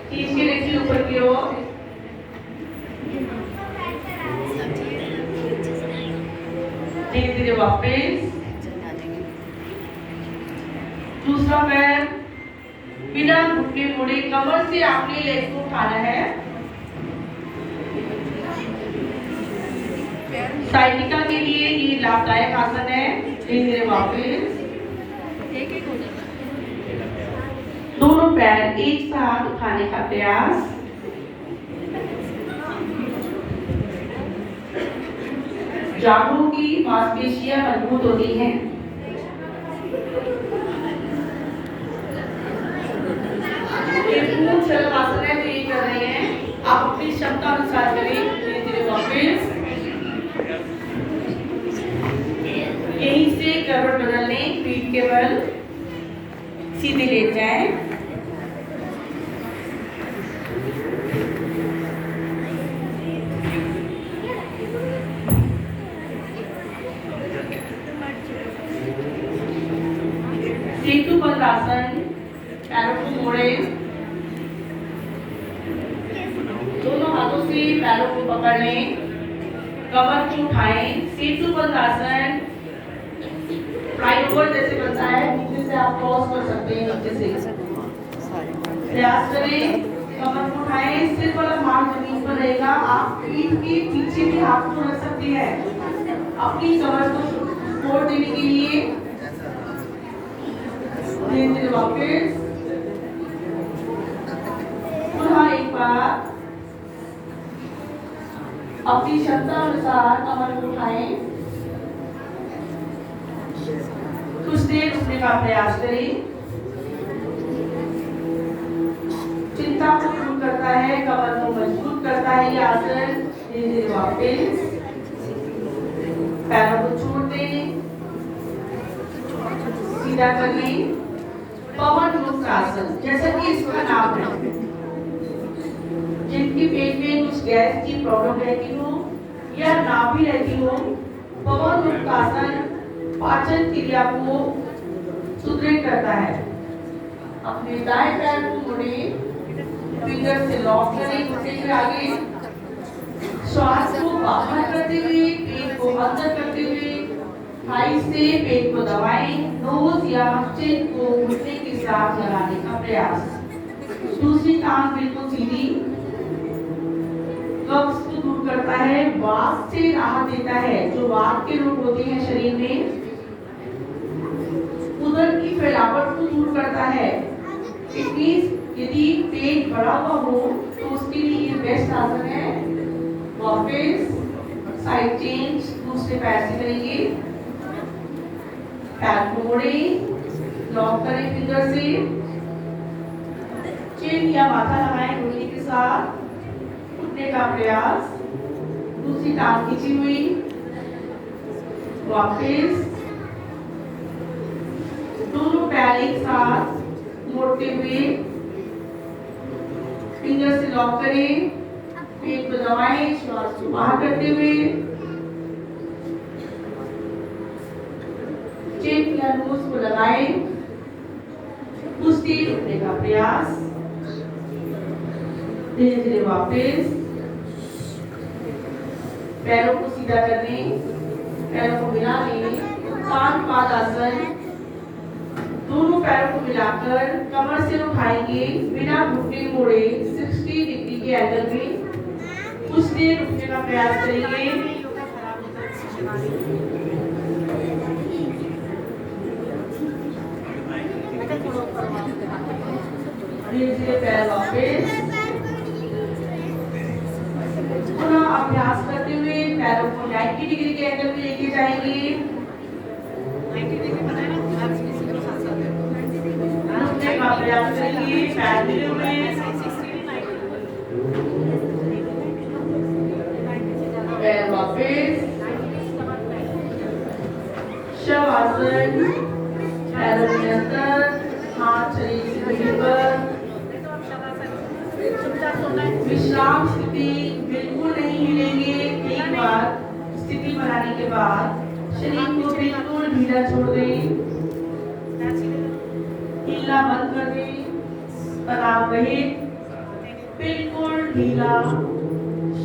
खींच के रखिए ऊपर की ओर। धीरे धीरे वापस। दूसरा पैर बिना घुटने मोड़े कमर से आपने लेग को उठाना है। साइटिका के लिए ये लाभदायक आसन है। धीरे धीरे वापस। दोनों पैर एक साथ उठाने का प्रयास। जांघों की मांसपेशियां मजबूत होती हैं। शलभ आसन है तो ये कर रहे हैं। आप अपनी क्षमता अनुसार करें। धीरे धीरे वापस। यहीं से करवट बदल लें। पीठ के बल सीधे लेट जाएं। पैरों को पकड़ लें, कमर को उठाएं, सेतु बंद आसन, फ्लाईओवर जैसे बनता है, नीचे से आप क्रॉस कर सकते हैं, नीचे से प्रयास करें, कमर को उठाएं, सिर वाला भाग जमीन पर रहेगा, आप पीठ के पीछे भी हाथ को रख सकते हैं अपनी कमर को सपोर्ट देने के लिए। धीरे वापस पुनः एक बार अपनी क्षमता अनुसार कमर को उठाएं, कुछ देर रुकने का प्रयास करें। चिंता को दूर करता है, कमर को मजबूत करता है ये आसन। धीरे वापस पैरों को छोड़ दें, सीधा कर लें। पवन मुक्त आसन, जैसा कि इसका नाम है, जिनके पेट में कुछ गैस की प्रॉब्लम रहती हो या नाभि रहती हो, पवन मुक्त आसन पाचन क्रिया को सुदृढ़ करता है। अपने दाएं पैर को मोड़ें, फिंगर से लॉक करें घुटने के आगे, श्वास को बाहर करते हुए पेट को अंदर करते हुए थाई से पेट को दबाएं, नोज या चिन को घुटने के साथ लगाने का प्रयास। दूसरी टांग बिल्कुल सीधी, कब्ज को दूर करता है, वात से राहत देता है। जो वात के रोग होते हैं शरीर में, उदर की फैलावट को दूर करता है। यदि पेट बड़ा हुआ हो तो उसके लिए ये बेस्ट आसन है। वापस साइड चेंज, दूसरे पैर से करेंगे, पैर को मोड़ें, लॉक करें फिंगर से, चिन या माथा लगाएं घुटने के साथ, उठने का प्रयास। दूसरी टांग खींची हुई, वापस दोनों पैर एक साथ मोड़ते हुए फिंगर से लॉक करें, पेट को दबाएं, श्वास को बाहर करते हुए चिन या नोज को लगाएं, कुछ देर उठने का प्रयास। धीरे धीरे वापस पैरों को सीधा करने, पैरों को मिला लें, उत्तान आसन। दोनों पैरों को मिलाकर कमर से उठाएंगे, बिना घुटने मोड़े 60 डिग्री के एंगल में कुछ देर रुकने का प्रयास करेंगे। धीरे धीरे पैर वापस, पुनः अभ्यास करते हुए पैरों को 90 डिग्री के एंगल में लेके जाएंगे। प्रयास करेंगे, पैर मिले हुए, पैर वापस, शवासन, पैरों के अंदर, हाथ शरीर से जमीन पर, विश्राम स्थिति, बिल्कुल नहीं हिलेंगे। एक बार स्थिति बनाने के बाद शरीर को बिल्कुल ढीला छोड़ दें, हिलना बंद कर दें, तनाव रहित, बिल्कुल ढीला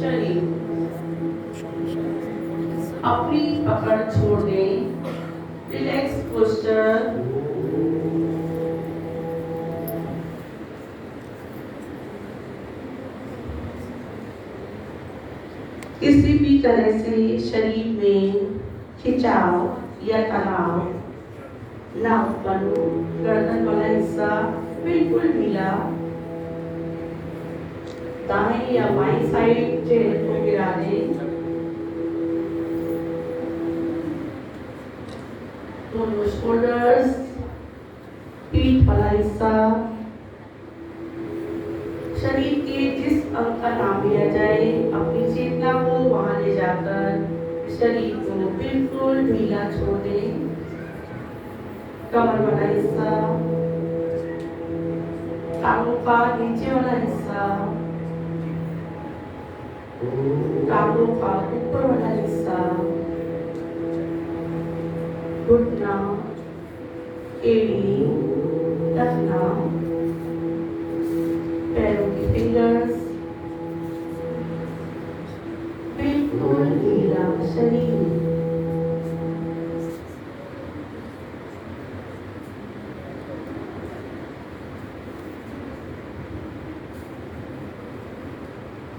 शरीर, अपनी पकड़ छोड़ दें, रिलैक्स पोस्चर। किसी भी तरह से शरीर में खिंचाव या तनाव ना उत्पन्न हो, गर्दन वाला हिस्सा बिल्कुल ढीला, दाएं या बाएं साइड चेहरे को गिरा दें, दोनों शोल्डर्स, पीठ वाला हिस्सा, शरीर के जिस अंग का नाम लिया जाए, अपनी चेतना को वहां ले जाकर शरीर को बिल्कुल ढीला छोड़ दें। कमर वाला हिस्सा, टांगों का नीचे वाला हिस्सा, टांगों का ऊपर वाला हिस्सा, घुटना, एड़ी, टखना, पैरों की फिंगर्स, शरीर।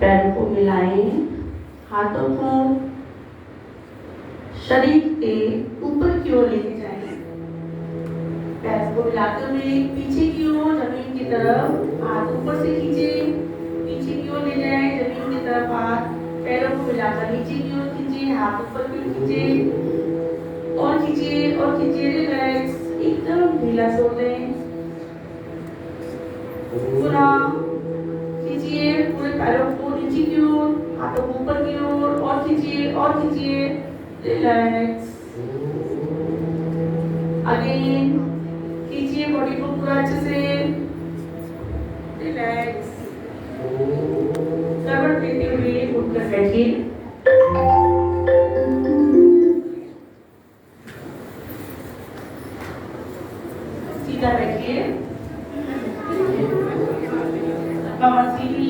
पैरों को मिलाएं, हाथों को शरीर के ऊपर की ओर लेके जाएं। पैरों को मिलाते हुए पीछे की ओर जमीन की तरफ, हाथ ऊपर से खींचे, पीछे की ओर ले जाएं, जमीन की तरफ हाथ, पैरों को मिलाकर नीचे की ओर खींचे, हाथ ऊपर की ओर खींचे और खींचे और खींचे, रिलैक्स, एकदम ढीला छोड़ दें। पुनः खींचिए पूरे पैरों को नीचे की ओर, हाथों को ऊपर की ओर और खींचिए और खींचिए, रिलैक्स। अगेन खींचिए बॉडी को पूरा अच्छे से, रिलैक्स। करवट लेते हुए उठकर बैठिए। सीधा बैठिए, कमर सीधी।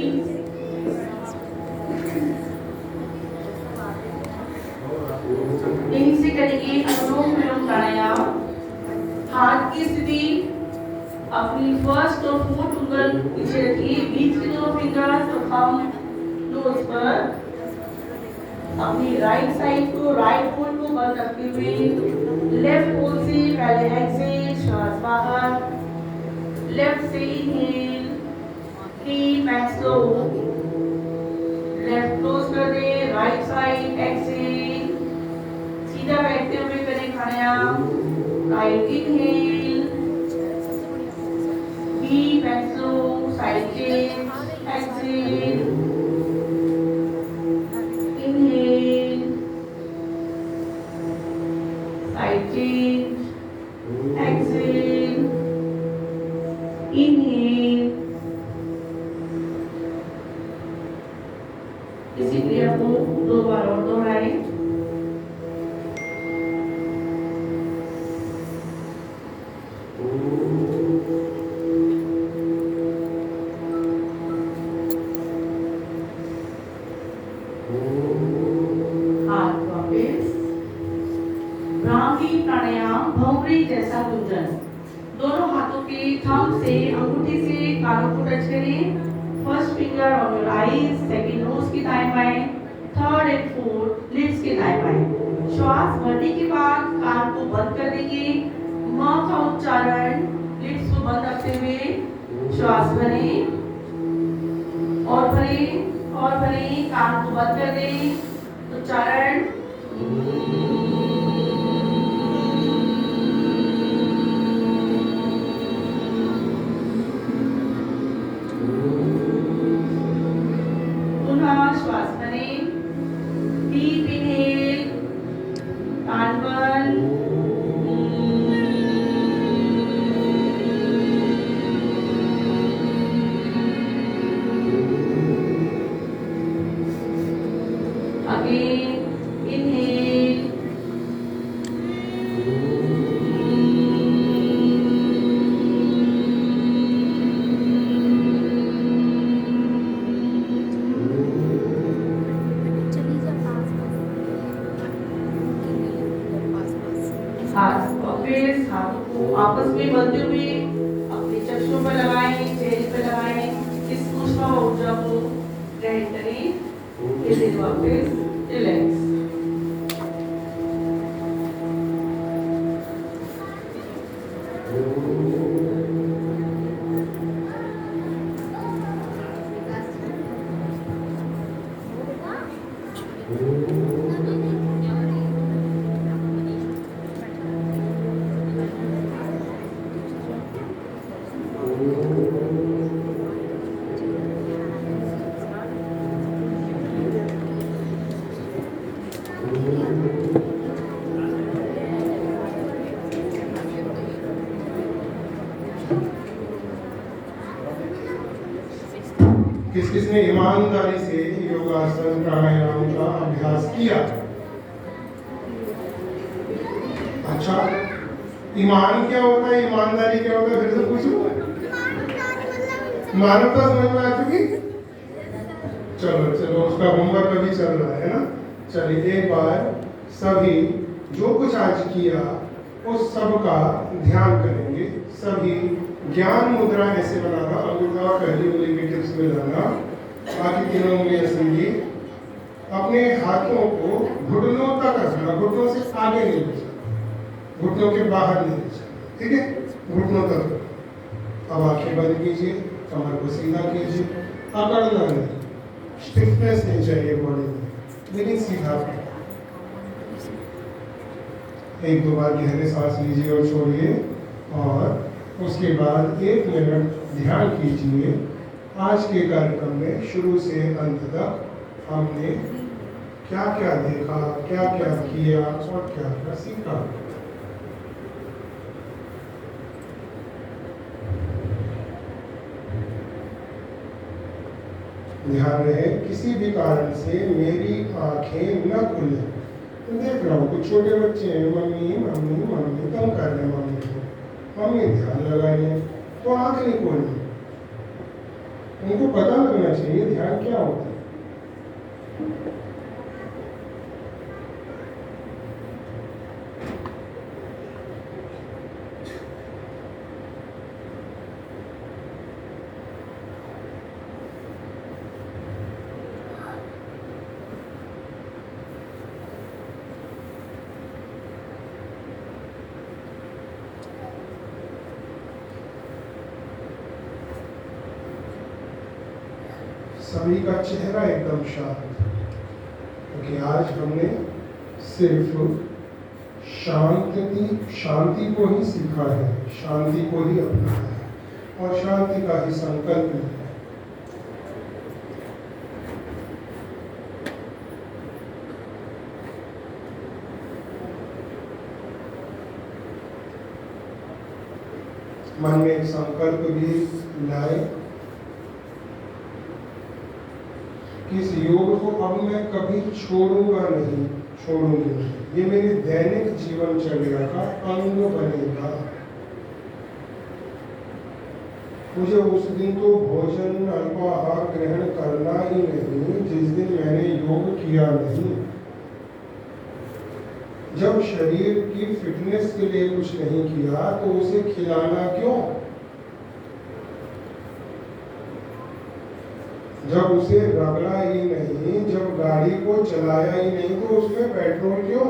यहीं से करेंगे अनुलोम विलोम प्राणायाम। हाथ की स्थिति अपनी फर्स्ट और फोर्थ उंगल नीचे रखिए, बीच के दोनों फिंगर्स और थंब नोज पर। अपनी राइट साइड को, राइट होल को बंद रखते हुए लेफ्ट होल से पहले एक्सेल, श्वास बाहर, लेफ्ट से inhale, deep and slow, left close कर दे, राइट साइड एक्सेल। सीधा बैठते हुए करें प्राणायाम। Right inhale, deep and slow, side change, exhale, inhale, side change, exhale, inhale. इसी क्रिया को 2 बार और दोहराएं। हाथ वापस। भ्रामरी प्राणायाम, भौंगड़ी जैसा गुंजन। दोनों हाथों के थंब से, अंगूठे से कानों को टच करें। First finger on your eyes, second nose के दाएं बाएं, थर्ड एंड फोर्थ लिप्स के दाएं बाएं। श्वास भरने के बाद कान को बंद कर देंगे। म का उच्चारण लिप्स को बंद रखते हुए श्वास भरें और भरें और भरें, कान को बंद कर दें। उच्चारण श्वास भरें, डीप इनहेल, कान बंद, अगेन इनहेल, हाथों को आपस में मलते हुए अपने चक्षुओं पर लगाएं, चेहरे पर लगाएं। इस ऊष्मा ऊर्जा को ग्रहण करें। फिर वापस रिलैक्स। किस किसने ईमानदारी से योगासन प्राणायाम का अभ्यास किया? अच्छा, ईमान क्या होता है, ईमानदारी क्या होता है, फिर से पूछो। मानवता समझ में आ चुकी? चलो चलो, उसका होमवर्क अभी चल रहा है ना। चलिए एक बार सभी जो कुछ आज किया उस सब का ध्यान करेंगे। सभी ज्ञान मुद्रा ऐसे बनाना, अंगूठा पहली उंगली के टिप्स में लाना, बाकी तीनों उंगलियां सीधी, अपने हाथों को घुटनों तक रखना, घुटनों से आगे नहीं ले जाना, घुटनों के बाहर नहीं ले जाना, ठीक है, घुटनों तक। अब आंखें बंद कीजिए, कमर को सीधा कीजिए, अकड़ना नहीं, स्टिफनेस नहीं चाहिए बॉडी में, लेकिन सीधा। एक दो बार गहरे सांस लीजिए और छोड़िए, और उसके बाद 1 मिनट ध्यान कीजिए। आज के कार्यक्रम में शुरू से अंत तक हमने क्या क्या देखा, क्या क्या किया और क्या क्या सीखा। ध्यान रहे किसी भी कारण से मेरी आंखें न खुले। देख रहा हूँ कुछ छोटे बच्चे हैं, मम्मी मम्मी मम्मी कम कर रहे हैं, मम्मी को मम्मी ध्यान लगाइए, तो आंख नहीं खोलनी। उनको पता लगना चाहिए ध्यान क्या होता है। सभी का चेहरा एकदम शांत, क्योंकि आज हमने सिर्फ शांति को ही सीखा है, शांति को ही अपनाया है और शांति का ही संकल्प है। मन में एक संकल्प भी लाए, इस योग को अब मैं कभी छोड़ूंगा नहीं, छोड़ूंगी नहीं, ये मेरे दैनिक जीवन चर्या का अंग बनेगा। मुझे उस दिन तो भोजन अल्पाहार ग्रहण करना ही नहीं जिस दिन मैंने योग किया नहीं। जब शरीर की फिटनेस के लिए कुछ नहीं किया तो उसे खिलाना क्यों? जब उसे रगड़ा ही नहीं, जब गाड़ी को चलाया ही नहीं तो उसमें पेट्रोल क्यों?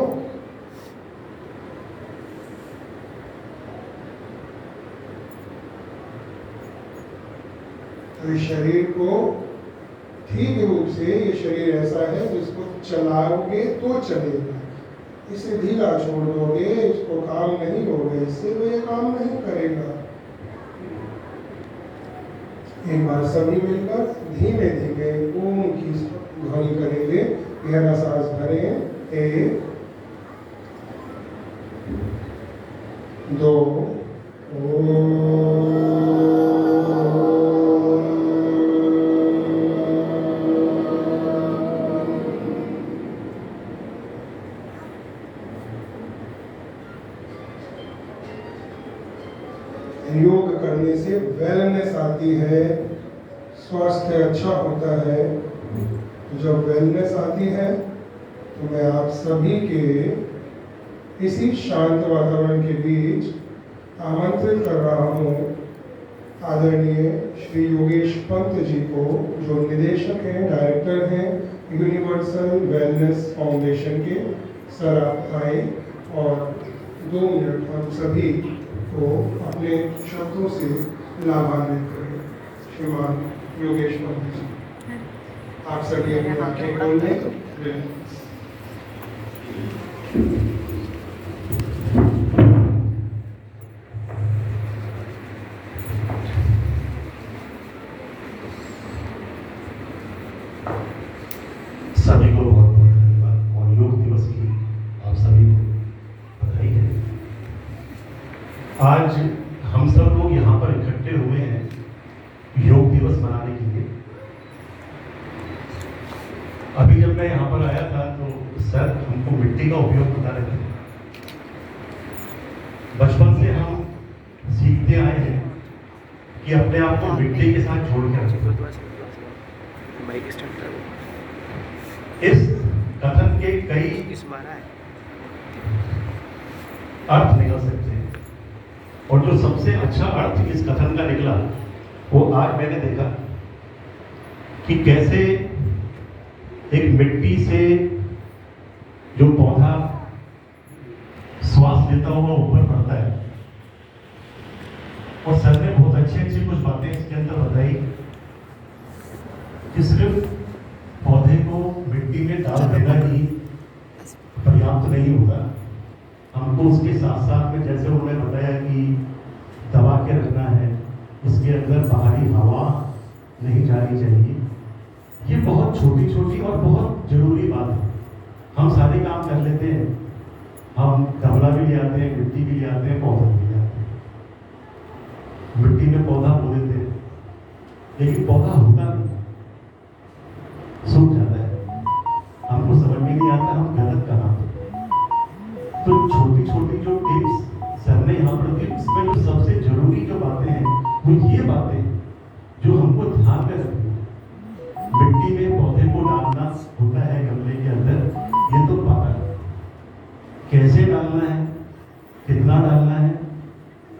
तो इस शरीर को ठीक रूप से, ये शरीर ऐसा है जिसको चलाओगे तो चलेगा, इसे ढीला छोड़ दोगे, इसको काम नहीं होगा, इससे तो ये काम नहीं करेगा। एक बार सभी मिलकर धीमे धीमे ओम की ध्वनि करेंगे। गहरा सांस भरें, 1 2 योग करने से वेलनेस आती है, स्वास्थ्य अच्छा होता है। जब वेलनेस आती है तो मैं आप सभी के इसी शांत वातावरण के बीच आमंत्रित कर रहा हूँ आदरणीय श्री योगेश पंत जी को, जो निदेशक हैं, डायरेक्टर हैं यूनिवर्सल वेलनेस फाउंडेशन के। सर आप आए और 2 मिनट हम सभी को अपने शब्दों से लाभान्वित करें। श्रीमान योगेश पंत जी, आप सभी अपनी आंखें खोल लें। सभी को बहुत बहुत धन्यवाद और योग दिवस की आप सभी को बधाई है। आज हम सब लोग यहाँ पर इकट्ठे हुए हैं योग दिवस मनाने के लिए। अभी जब मैं यहाँ पर आया था तो सर हमको मिट्टी का उपयोग बता रहे थे। बचपन से हम सीखते आए हैं कि अपने आप को मिट्टी के साथ जोड़ के रखें। इस कथन के कई अर्थ निकल सकते हैं, और जो सबसे अच्छा अर्थ इस कथन का निकला वो आज मैंने देखा कि कैसे एक मिट्टी से जो पौधा श्वास लेता हुआ ऊपर बढ़ता है, और सर ने बहुत अच्छी कुछ बातें इसके अंदर बताई कि सिर्फ पौधे को मिट्टी में डाल देना ही पर्याप्त नहीं होगा, हमको उसके साथ साथ में जैसे उन्होंने बताया कि दबा के रखना है, इसके अंदर बाहरी हवा नहीं जानी चाहिए। ये बहुत छोटी छोटी और बहुत जरूरी बात है। हम सारे काम कर लेते हैं, हम गमला भी ले आते हैं, मिट्टी भी ले आते हैं, पौधा भी ले आते हैं, मिट्टी में पौधा बो देते हैं, लेकिन पौधा होता नहीं, सूख जाता है, हमको समझ में नहीं आता हम गलत कहाँ। तो छोटी छोटी जो टिप्स सर ने यहाँ पर दी, उसमें जो सबसे जरूरी जो बातें हैं वो ये बातें जो हमको ध्यान में रखनी है। मिट्टी में पौधे को डालना होता है गमले के अंदर, ये तो पता है, कैसे डालना है, कितना डालना है,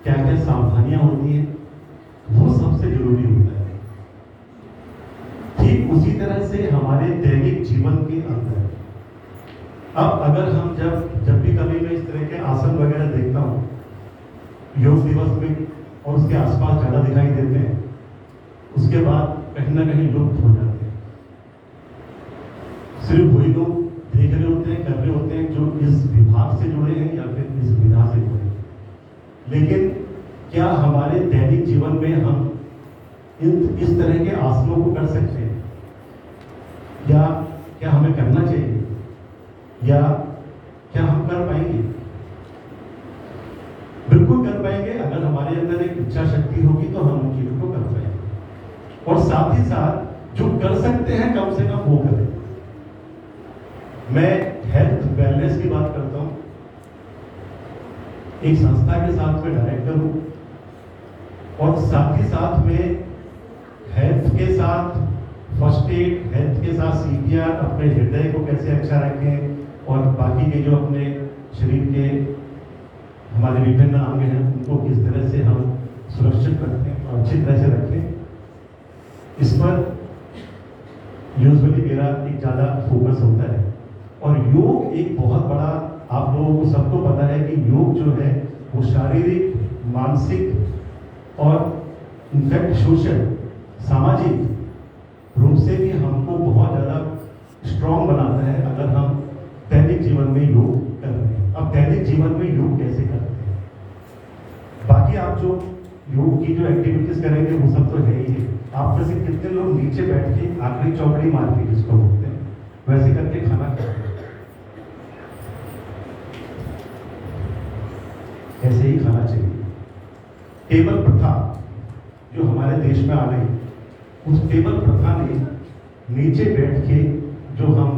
क्या क्या सावधानियां होती हैं, वो सबसे जरूरी होता है। ठीक उसी तरह से हमारे दैनिक जीवन के अंदर अब अगर हम जब भी कभी मैं इस तरह के आसन वगैरह देखता हूँ योग दिवस में और उसके आसपास ज़्यादा दिखाई देते हैं, उसके बाद कहीं ना कहीं लुप्त हो जाते हैं। सिर्फ वही लोग देख रहे होते हैं, कर रहे होते हैं जो इस विभाग से जुड़े हैं या फिर इस विधा से जुड़े हैं। लेकिन क्या हमारे दैनिक जीवन में हम इस तरह के आसनों को कर सकते हैं, या क्या हमें करना चाहिए, या क्या हम कर पाएंगे? बिल्कुल कर पाएंगे। अगर हमारे अंदर एक इच्छा शक्ति होगी तो हम उन चीजों को कर पाएंगे, और साथ ही साथ जो कर सकते हैं कम से कम वो करें। मैं हेल्थ वेलनेस की बात करता हूं, एक संस्था के साथ में डायरेक्टर हूं, और साथ ही साथ में हेल्थ के साथ फर्स्ट एड, हेल्थ के साथ CPR, अपने हृदय को कैसे अच्छा रखें, और बाकी के जो अपने शरीर के हमारे विभिन्न अंग हैं उनको किस तरह से हम सुरक्षित रखें और अच्छी तरह से रखें, इस पर यूजुअली मेरा एक ज़्यादा फोकस होता है। और योग एक बहुत बड़ा, आप लोगों को सबको पता है कि योग जो है वो शारीरिक, मानसिक और इनफैक्ट सोशल, सामाजिक रूप से भी हमको बहुत ज़्यादा स्ट्रॉन्ग बनाता है अगर हम दैनिक जीवन में योग कर रहे हैं। अब दैनिक जीवन में योग कैसे करते हैं, बाकी आप जो योग की जो एक्टिविटीज करेंगे वो सब तो है ही है। आप में से कितने लोग नीचे बैठ के आखिरी चौकड़ी मार के जिसको बोलते हैं वैसे करके खाना खाते हैं? ऐसे ही खाना चाहिए। टेबल प्रथा जो हमारे देश में आ गई, उस टेबल प्रथा ने नीचे बैठ के जो हम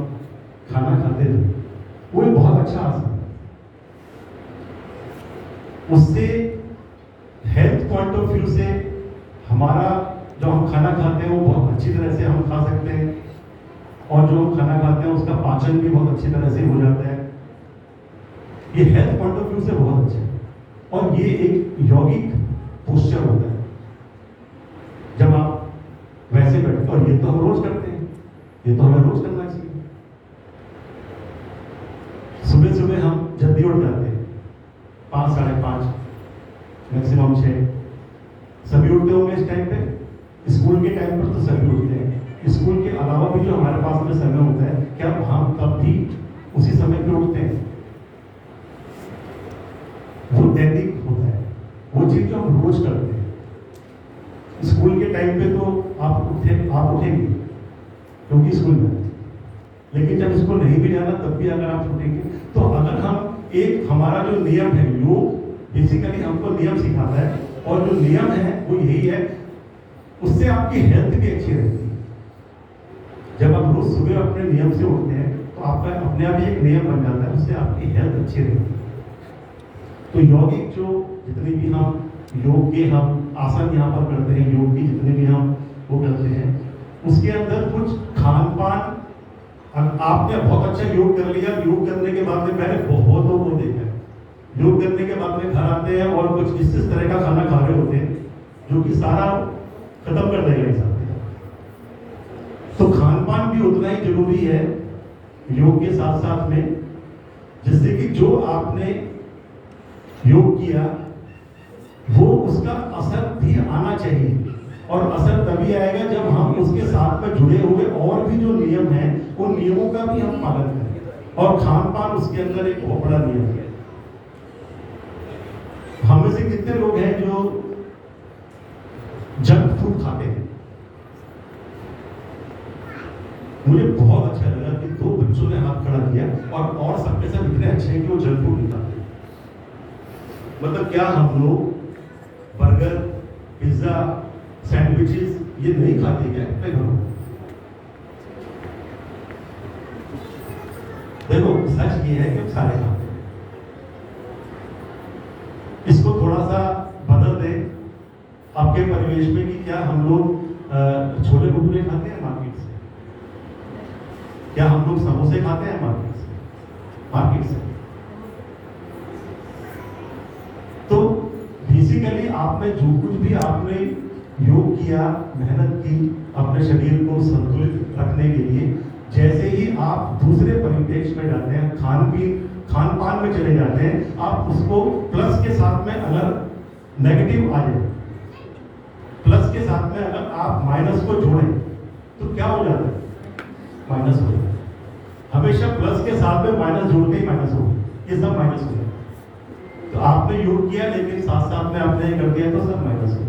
खाना खाते थे वो एक बहुत अच्छा आसन है। उससे हेल्थ पॉइंट ऑफ व्यू से हमारा जो हम खाना खाते हैं वो बहुत अच्छी तरह से हम खा सकते हैं, और जो हम खाना खाते हैं उसका पाचन भी बहुत अच्छी तरह से हो जाता है। ये हेल्थ पॉइंट ऑफ व्यू से बहुत अच्छा है, और ये एक यौगिक पोस्चर होता है जब आप वैसे बैठते, और ये तो हम रोज करते हैं, ये तो हमें रोज करना चाहिए। सुबह सुबह हम जल्दी उठ जाते हैं, 5, साढ़े 5, मैक्सिमम 6, सभी उठते होंगे इस टाइम पे। स्कूल के टाइम पर तो सभी उठते हैं, स्कूल के अलावा भी जो हमारे पास में समय होता है, क्या हम तब भी उसी समय पे उठते हैं? वो दैनिक होता है, वो चीज जो हम रोज करते हैं। स्कूल के टाइम पे तो आप उठेंगे क्योंकि स्कूल में, लेकिन जब स्कूल नहीं भी जाना तब भी अगर आप उठेंगे, तो अगर हम एक हमारा जो नियम है, योग बेसिकली हमको नियम सिखाता है, और जो नियम है वो यही है, उससे आपकी हेल्थ भी अच्छी रहती है। जब आप रोज सुबह अपने नियम से उठते हैं तो आपका अपने आप ही एक नियम बन जाता है, उससे आपकी हेल्थ अच्छी रहती है। तो यौगिक जो जितने भी हम योग के हम आसन यहाँ पर करते हैं, योग की जितने भी हम वो करते हैं, उसके अंदर कुछ खान पान आपने बहुत अच्छा योग कर लिया, योग करने के बाद में मैंने बहुतों को देखा है, योग करने के बाद में घर आते हैं और कुछ इस तरह का खाना खा रहे होते हैं जो कि सारा खत्म कर देगा इंसान। तो खान पान भी उतना ही जरूरी है योग के साथ साथ में, जिससे कि जो आपने योग किया वो उसका असर भी आना चाहिए, और असर तभी आएगा जब हम उसके साथ में जुड़े हुए और भी जो नियम हैं उन नियमों का भी हम पालन करें, और खान पान उसके अंदर एक बहुत बड़ा नियम है। हम में से कितने लोग हैं जो जंक फूड खाते हैं? मुझे बहुत अच्छा लगा कि 2 बच्चों ने हाथ खड़ा किया और सबके सब इतने अच्छे हैं कि वो जंक फूड नहीं खाते। मतलब क्या हम लोग बर्गर, पिज्जा, सैंडविचेस ये नहीं खाते क्या अपने घरों? देखो सच ये है कि हम सारे खाते हैं। इसको थोड़ा सा बदल दें आपके परिवेश में कि क्या हम लोग छोले भटूरे खाते हैं मार्केट से? क्या हम लोग समोसे खाते हैं मार्केट से? तो बेसिकली आपने जो कुछ भी आपने योग किया, मेहनत की अपने शरीर को संतुलित रखने के लिए, जैसे ही आप दूसरे परिपेक्ष में जाते हैं, खान पान में चले जाते हैं, आप उसको प्लस के साथ में अगर नेगेटिव आ जाए, प्लस के साथ में अगर आप माइनस को जोड़ें तो क्या हो जाता है? माइनस हो जाता है। हमेशा प्लस के साथ में माइनस जोड़ते ही माइनस हो, ये सब माइनस हो जाता है। तो आपने योग किया लेकिन साथ साथ में आपने कर दिया तो सब माइनस हो।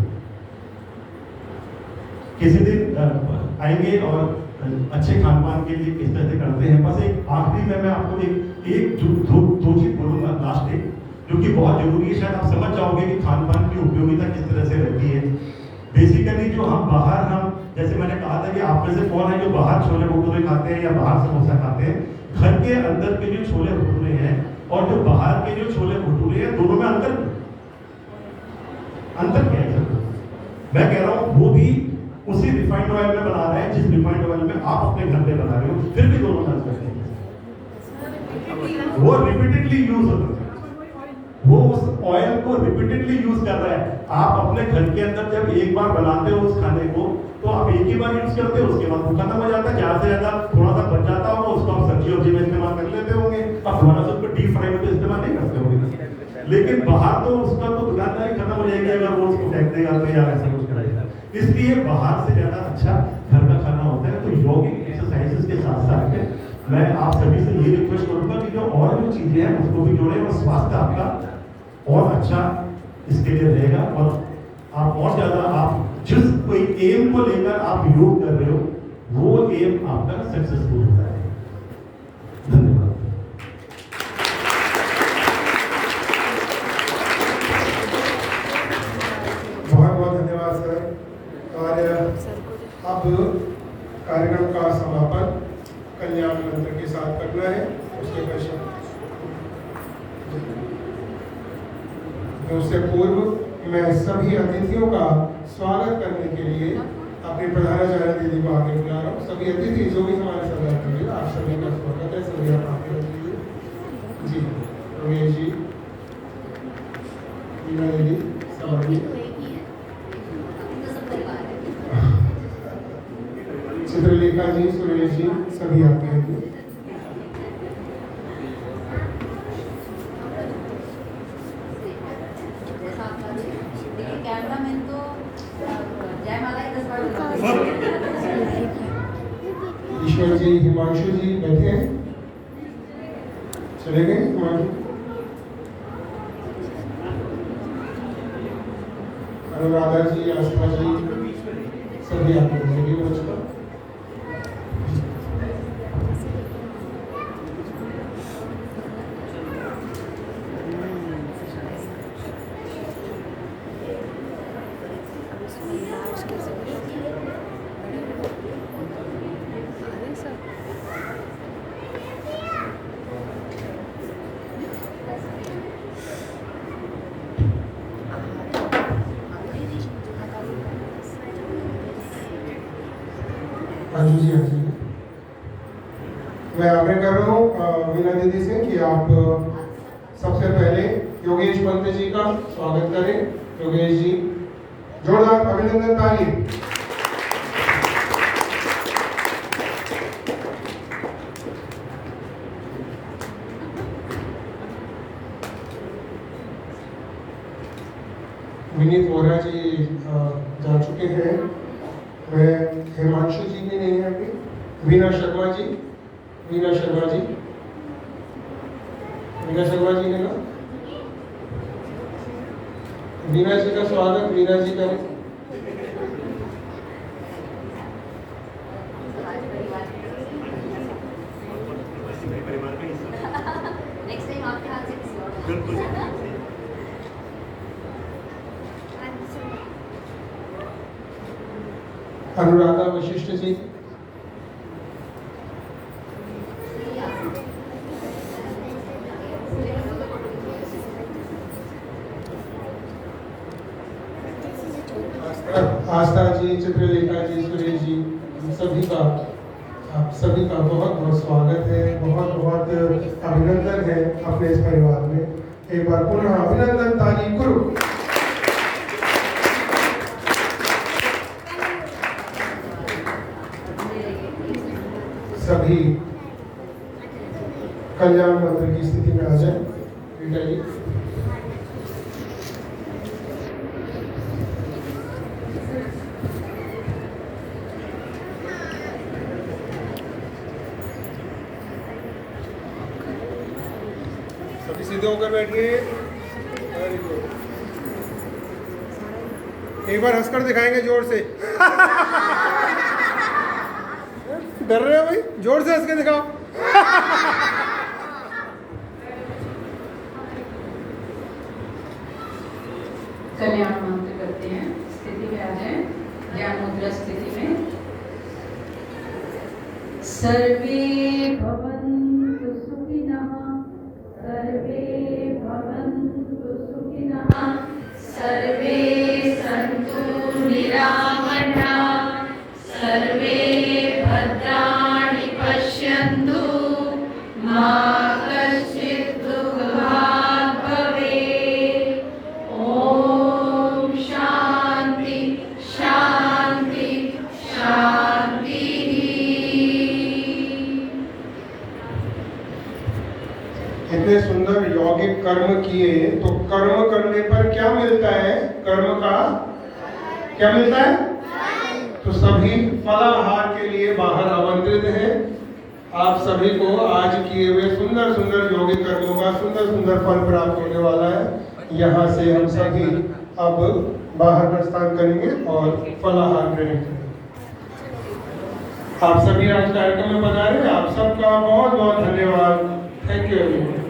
किसी दिन आएंगे और अच्छे खान पान के लिए किस तरह से करते हैं। बस एक आखिरी में मैं आपको एक दो चीज बोलूंगा लास्ट एक, जो कि बहुत जरूरी है, शायद आप समझ जाओगे कि खान पान की उपयोगिता किस तरह से रहती है। बेसिकली जो हम बाहर जैसे मैंने कहा था कि आप में से कौन है जो बाहर छोले भटूरे खाते हैं या बाहर समोसा खाते हैं? घर के अंदर के जो छोले भटूरे हैं और जो बाहर के जो छोले भटूरे हैं, दोनों में अंतर क्या है? मैं कह रहा हूँ वो भी उसी रिफाइंड ऑयल में बना रहे हैं जिस रिफाइंड ऑयल में आप अपने घर में बना रहे हो, फिर भी दोनों में अंतर है। वो रिपीटेडली यूज होता है, वो उस ऑयल को रिपीटेडली यूज कर रहा है। आप अपने घर के अंदर जब एक बार बनाते हो उस खाने को, तो आप एक ही बार यूज करते हो, उसके बाद वो खत्म हो जाता है। ज्यादा से ज्यादा थोड़ा सा बच जाता होगा, उसको आप सब्जी वब्जी में इस्तेमाल कर लेते होंगे, आप दोबारा से उसको डीप फ्राई में इस्तेमाल नहीं करते होंगे। लेकिन बाहर तो उसका तो दुकानदारी खत्म हो जाएगी अगर वो उसको फेंक देगा तो, यार ऐसा कुछ कराएगा। इसलिए बाहर से ज्यादा अच्छा घर का खाना होता है। तो योगिक एक्सरसाइजेस के साथ साथ में मैं आप सभी से ये रिक्वेस्ट करूंगा कि जो और जो चीजें हैं उसको भी जोड़ें, और स्वास्थ्य आपका और अच्छा इसके लिए रहेगा, और आप और ज्यादा आप जिस कोई एम को लेकर आप योग कर रहे हो वो एम आपका सक्सेसफुल होता है। धन्यवाद। बहुत बहुत धन्यवाद सर। और अब कार्यक्रम का समापन कल्याण मंत्र के साथ करना है। उसके पश्चात उससे पूर्व मैं सभी अतिथियों का स्वागत करने के लिए अपनी प्रधानाचार्य दीदी को आगे बुला रहा हूँ। सभी अतिथि जो भी हमारे साथ बैठे हुए, आप सभी का स्वागत है। सभी आप आगे रखिए जी। रमेश जी, मीना दीदी, सभी चित्रलेखा जी, सुरेश जी, सभी आते हैं। कैमरामैन तो जयमाला ही 10 बार ईश्वर जी, हिमांशु जी बैठे हैं, चले गए हिमांशु। अनुराधा जी, आस्था जी, सभी आते हैं। सभी नमस्कार। राजू जी, मैं आग्रह कर रहा हूँ वीना दीदी से कि आप सबसे पहले योगेश पंत जी का स्वागत करें। योगेश जी, जोरदार अभिनंदन ताली। विनीत वोरा जी जा चुके हैं। मैं हिमांशु जी भी नहीं है अभी। वीना शर्मा जी, वीना शर्मा जी, वीना शर्मा जी ने ना, वीना जी का स्वागत वीना जी करें। नेक्स्ट टाइम आपके हाथ से किसी और अनुराधा वशिष्ठ जी, आस्था जी, चित्रलेखा जी, सुरेश जी, आप सभी का बहुत बहुत स्वागत है, बहुत बहुत अभिनंदन है अपने इस परिवार में। एक बार पुनः अभिनंदन ताली करो। सभी कल्याण मंत्र की स्थिति में आ जाए। बेटा जी, सभी सीधे होकर बैठिए। Very good. एक बार हंसकर दिखाएंगे जोर से। डर रहे हो भाई? जोर से हंस के दिखाओ। कल्याण मंत्र करते हैं। स्थिति में आ जाए, ज्ञान मुद्रा स्थिति में। सर्वे भवन्तु सुखिनः, सर्वे भवन्तु सुखिनः, सर्वे सन्तु निरामयाः, सर्वे भद्राणि पश्यन्तु, मा कश्चित् दुःखभाग् भवेत्। ॐ शान्ति शान्ति शान्तिः। इतने सुंदर यौगिक कर्म किए तो कर्म करने पर क्या मिलता है? कर्म का क्या मिलता है? तो सभी फलाहार के लिए बाहर आमंत्रित हैं। आप सभी को आज किए हुए सुंदर सुंदर यौगिक कर्मों का सुंदर सुंदर फल प्राप्त होने वाला है। यहाँ से हम सभी अब बाहर प्रस्थान करेंगे और फलाहार ग्रहण करेंगे। आप सभी आज कार्यक्रम में पधारे। आप सबका बहुत बहुत धन्यवाद। Thank you everyone.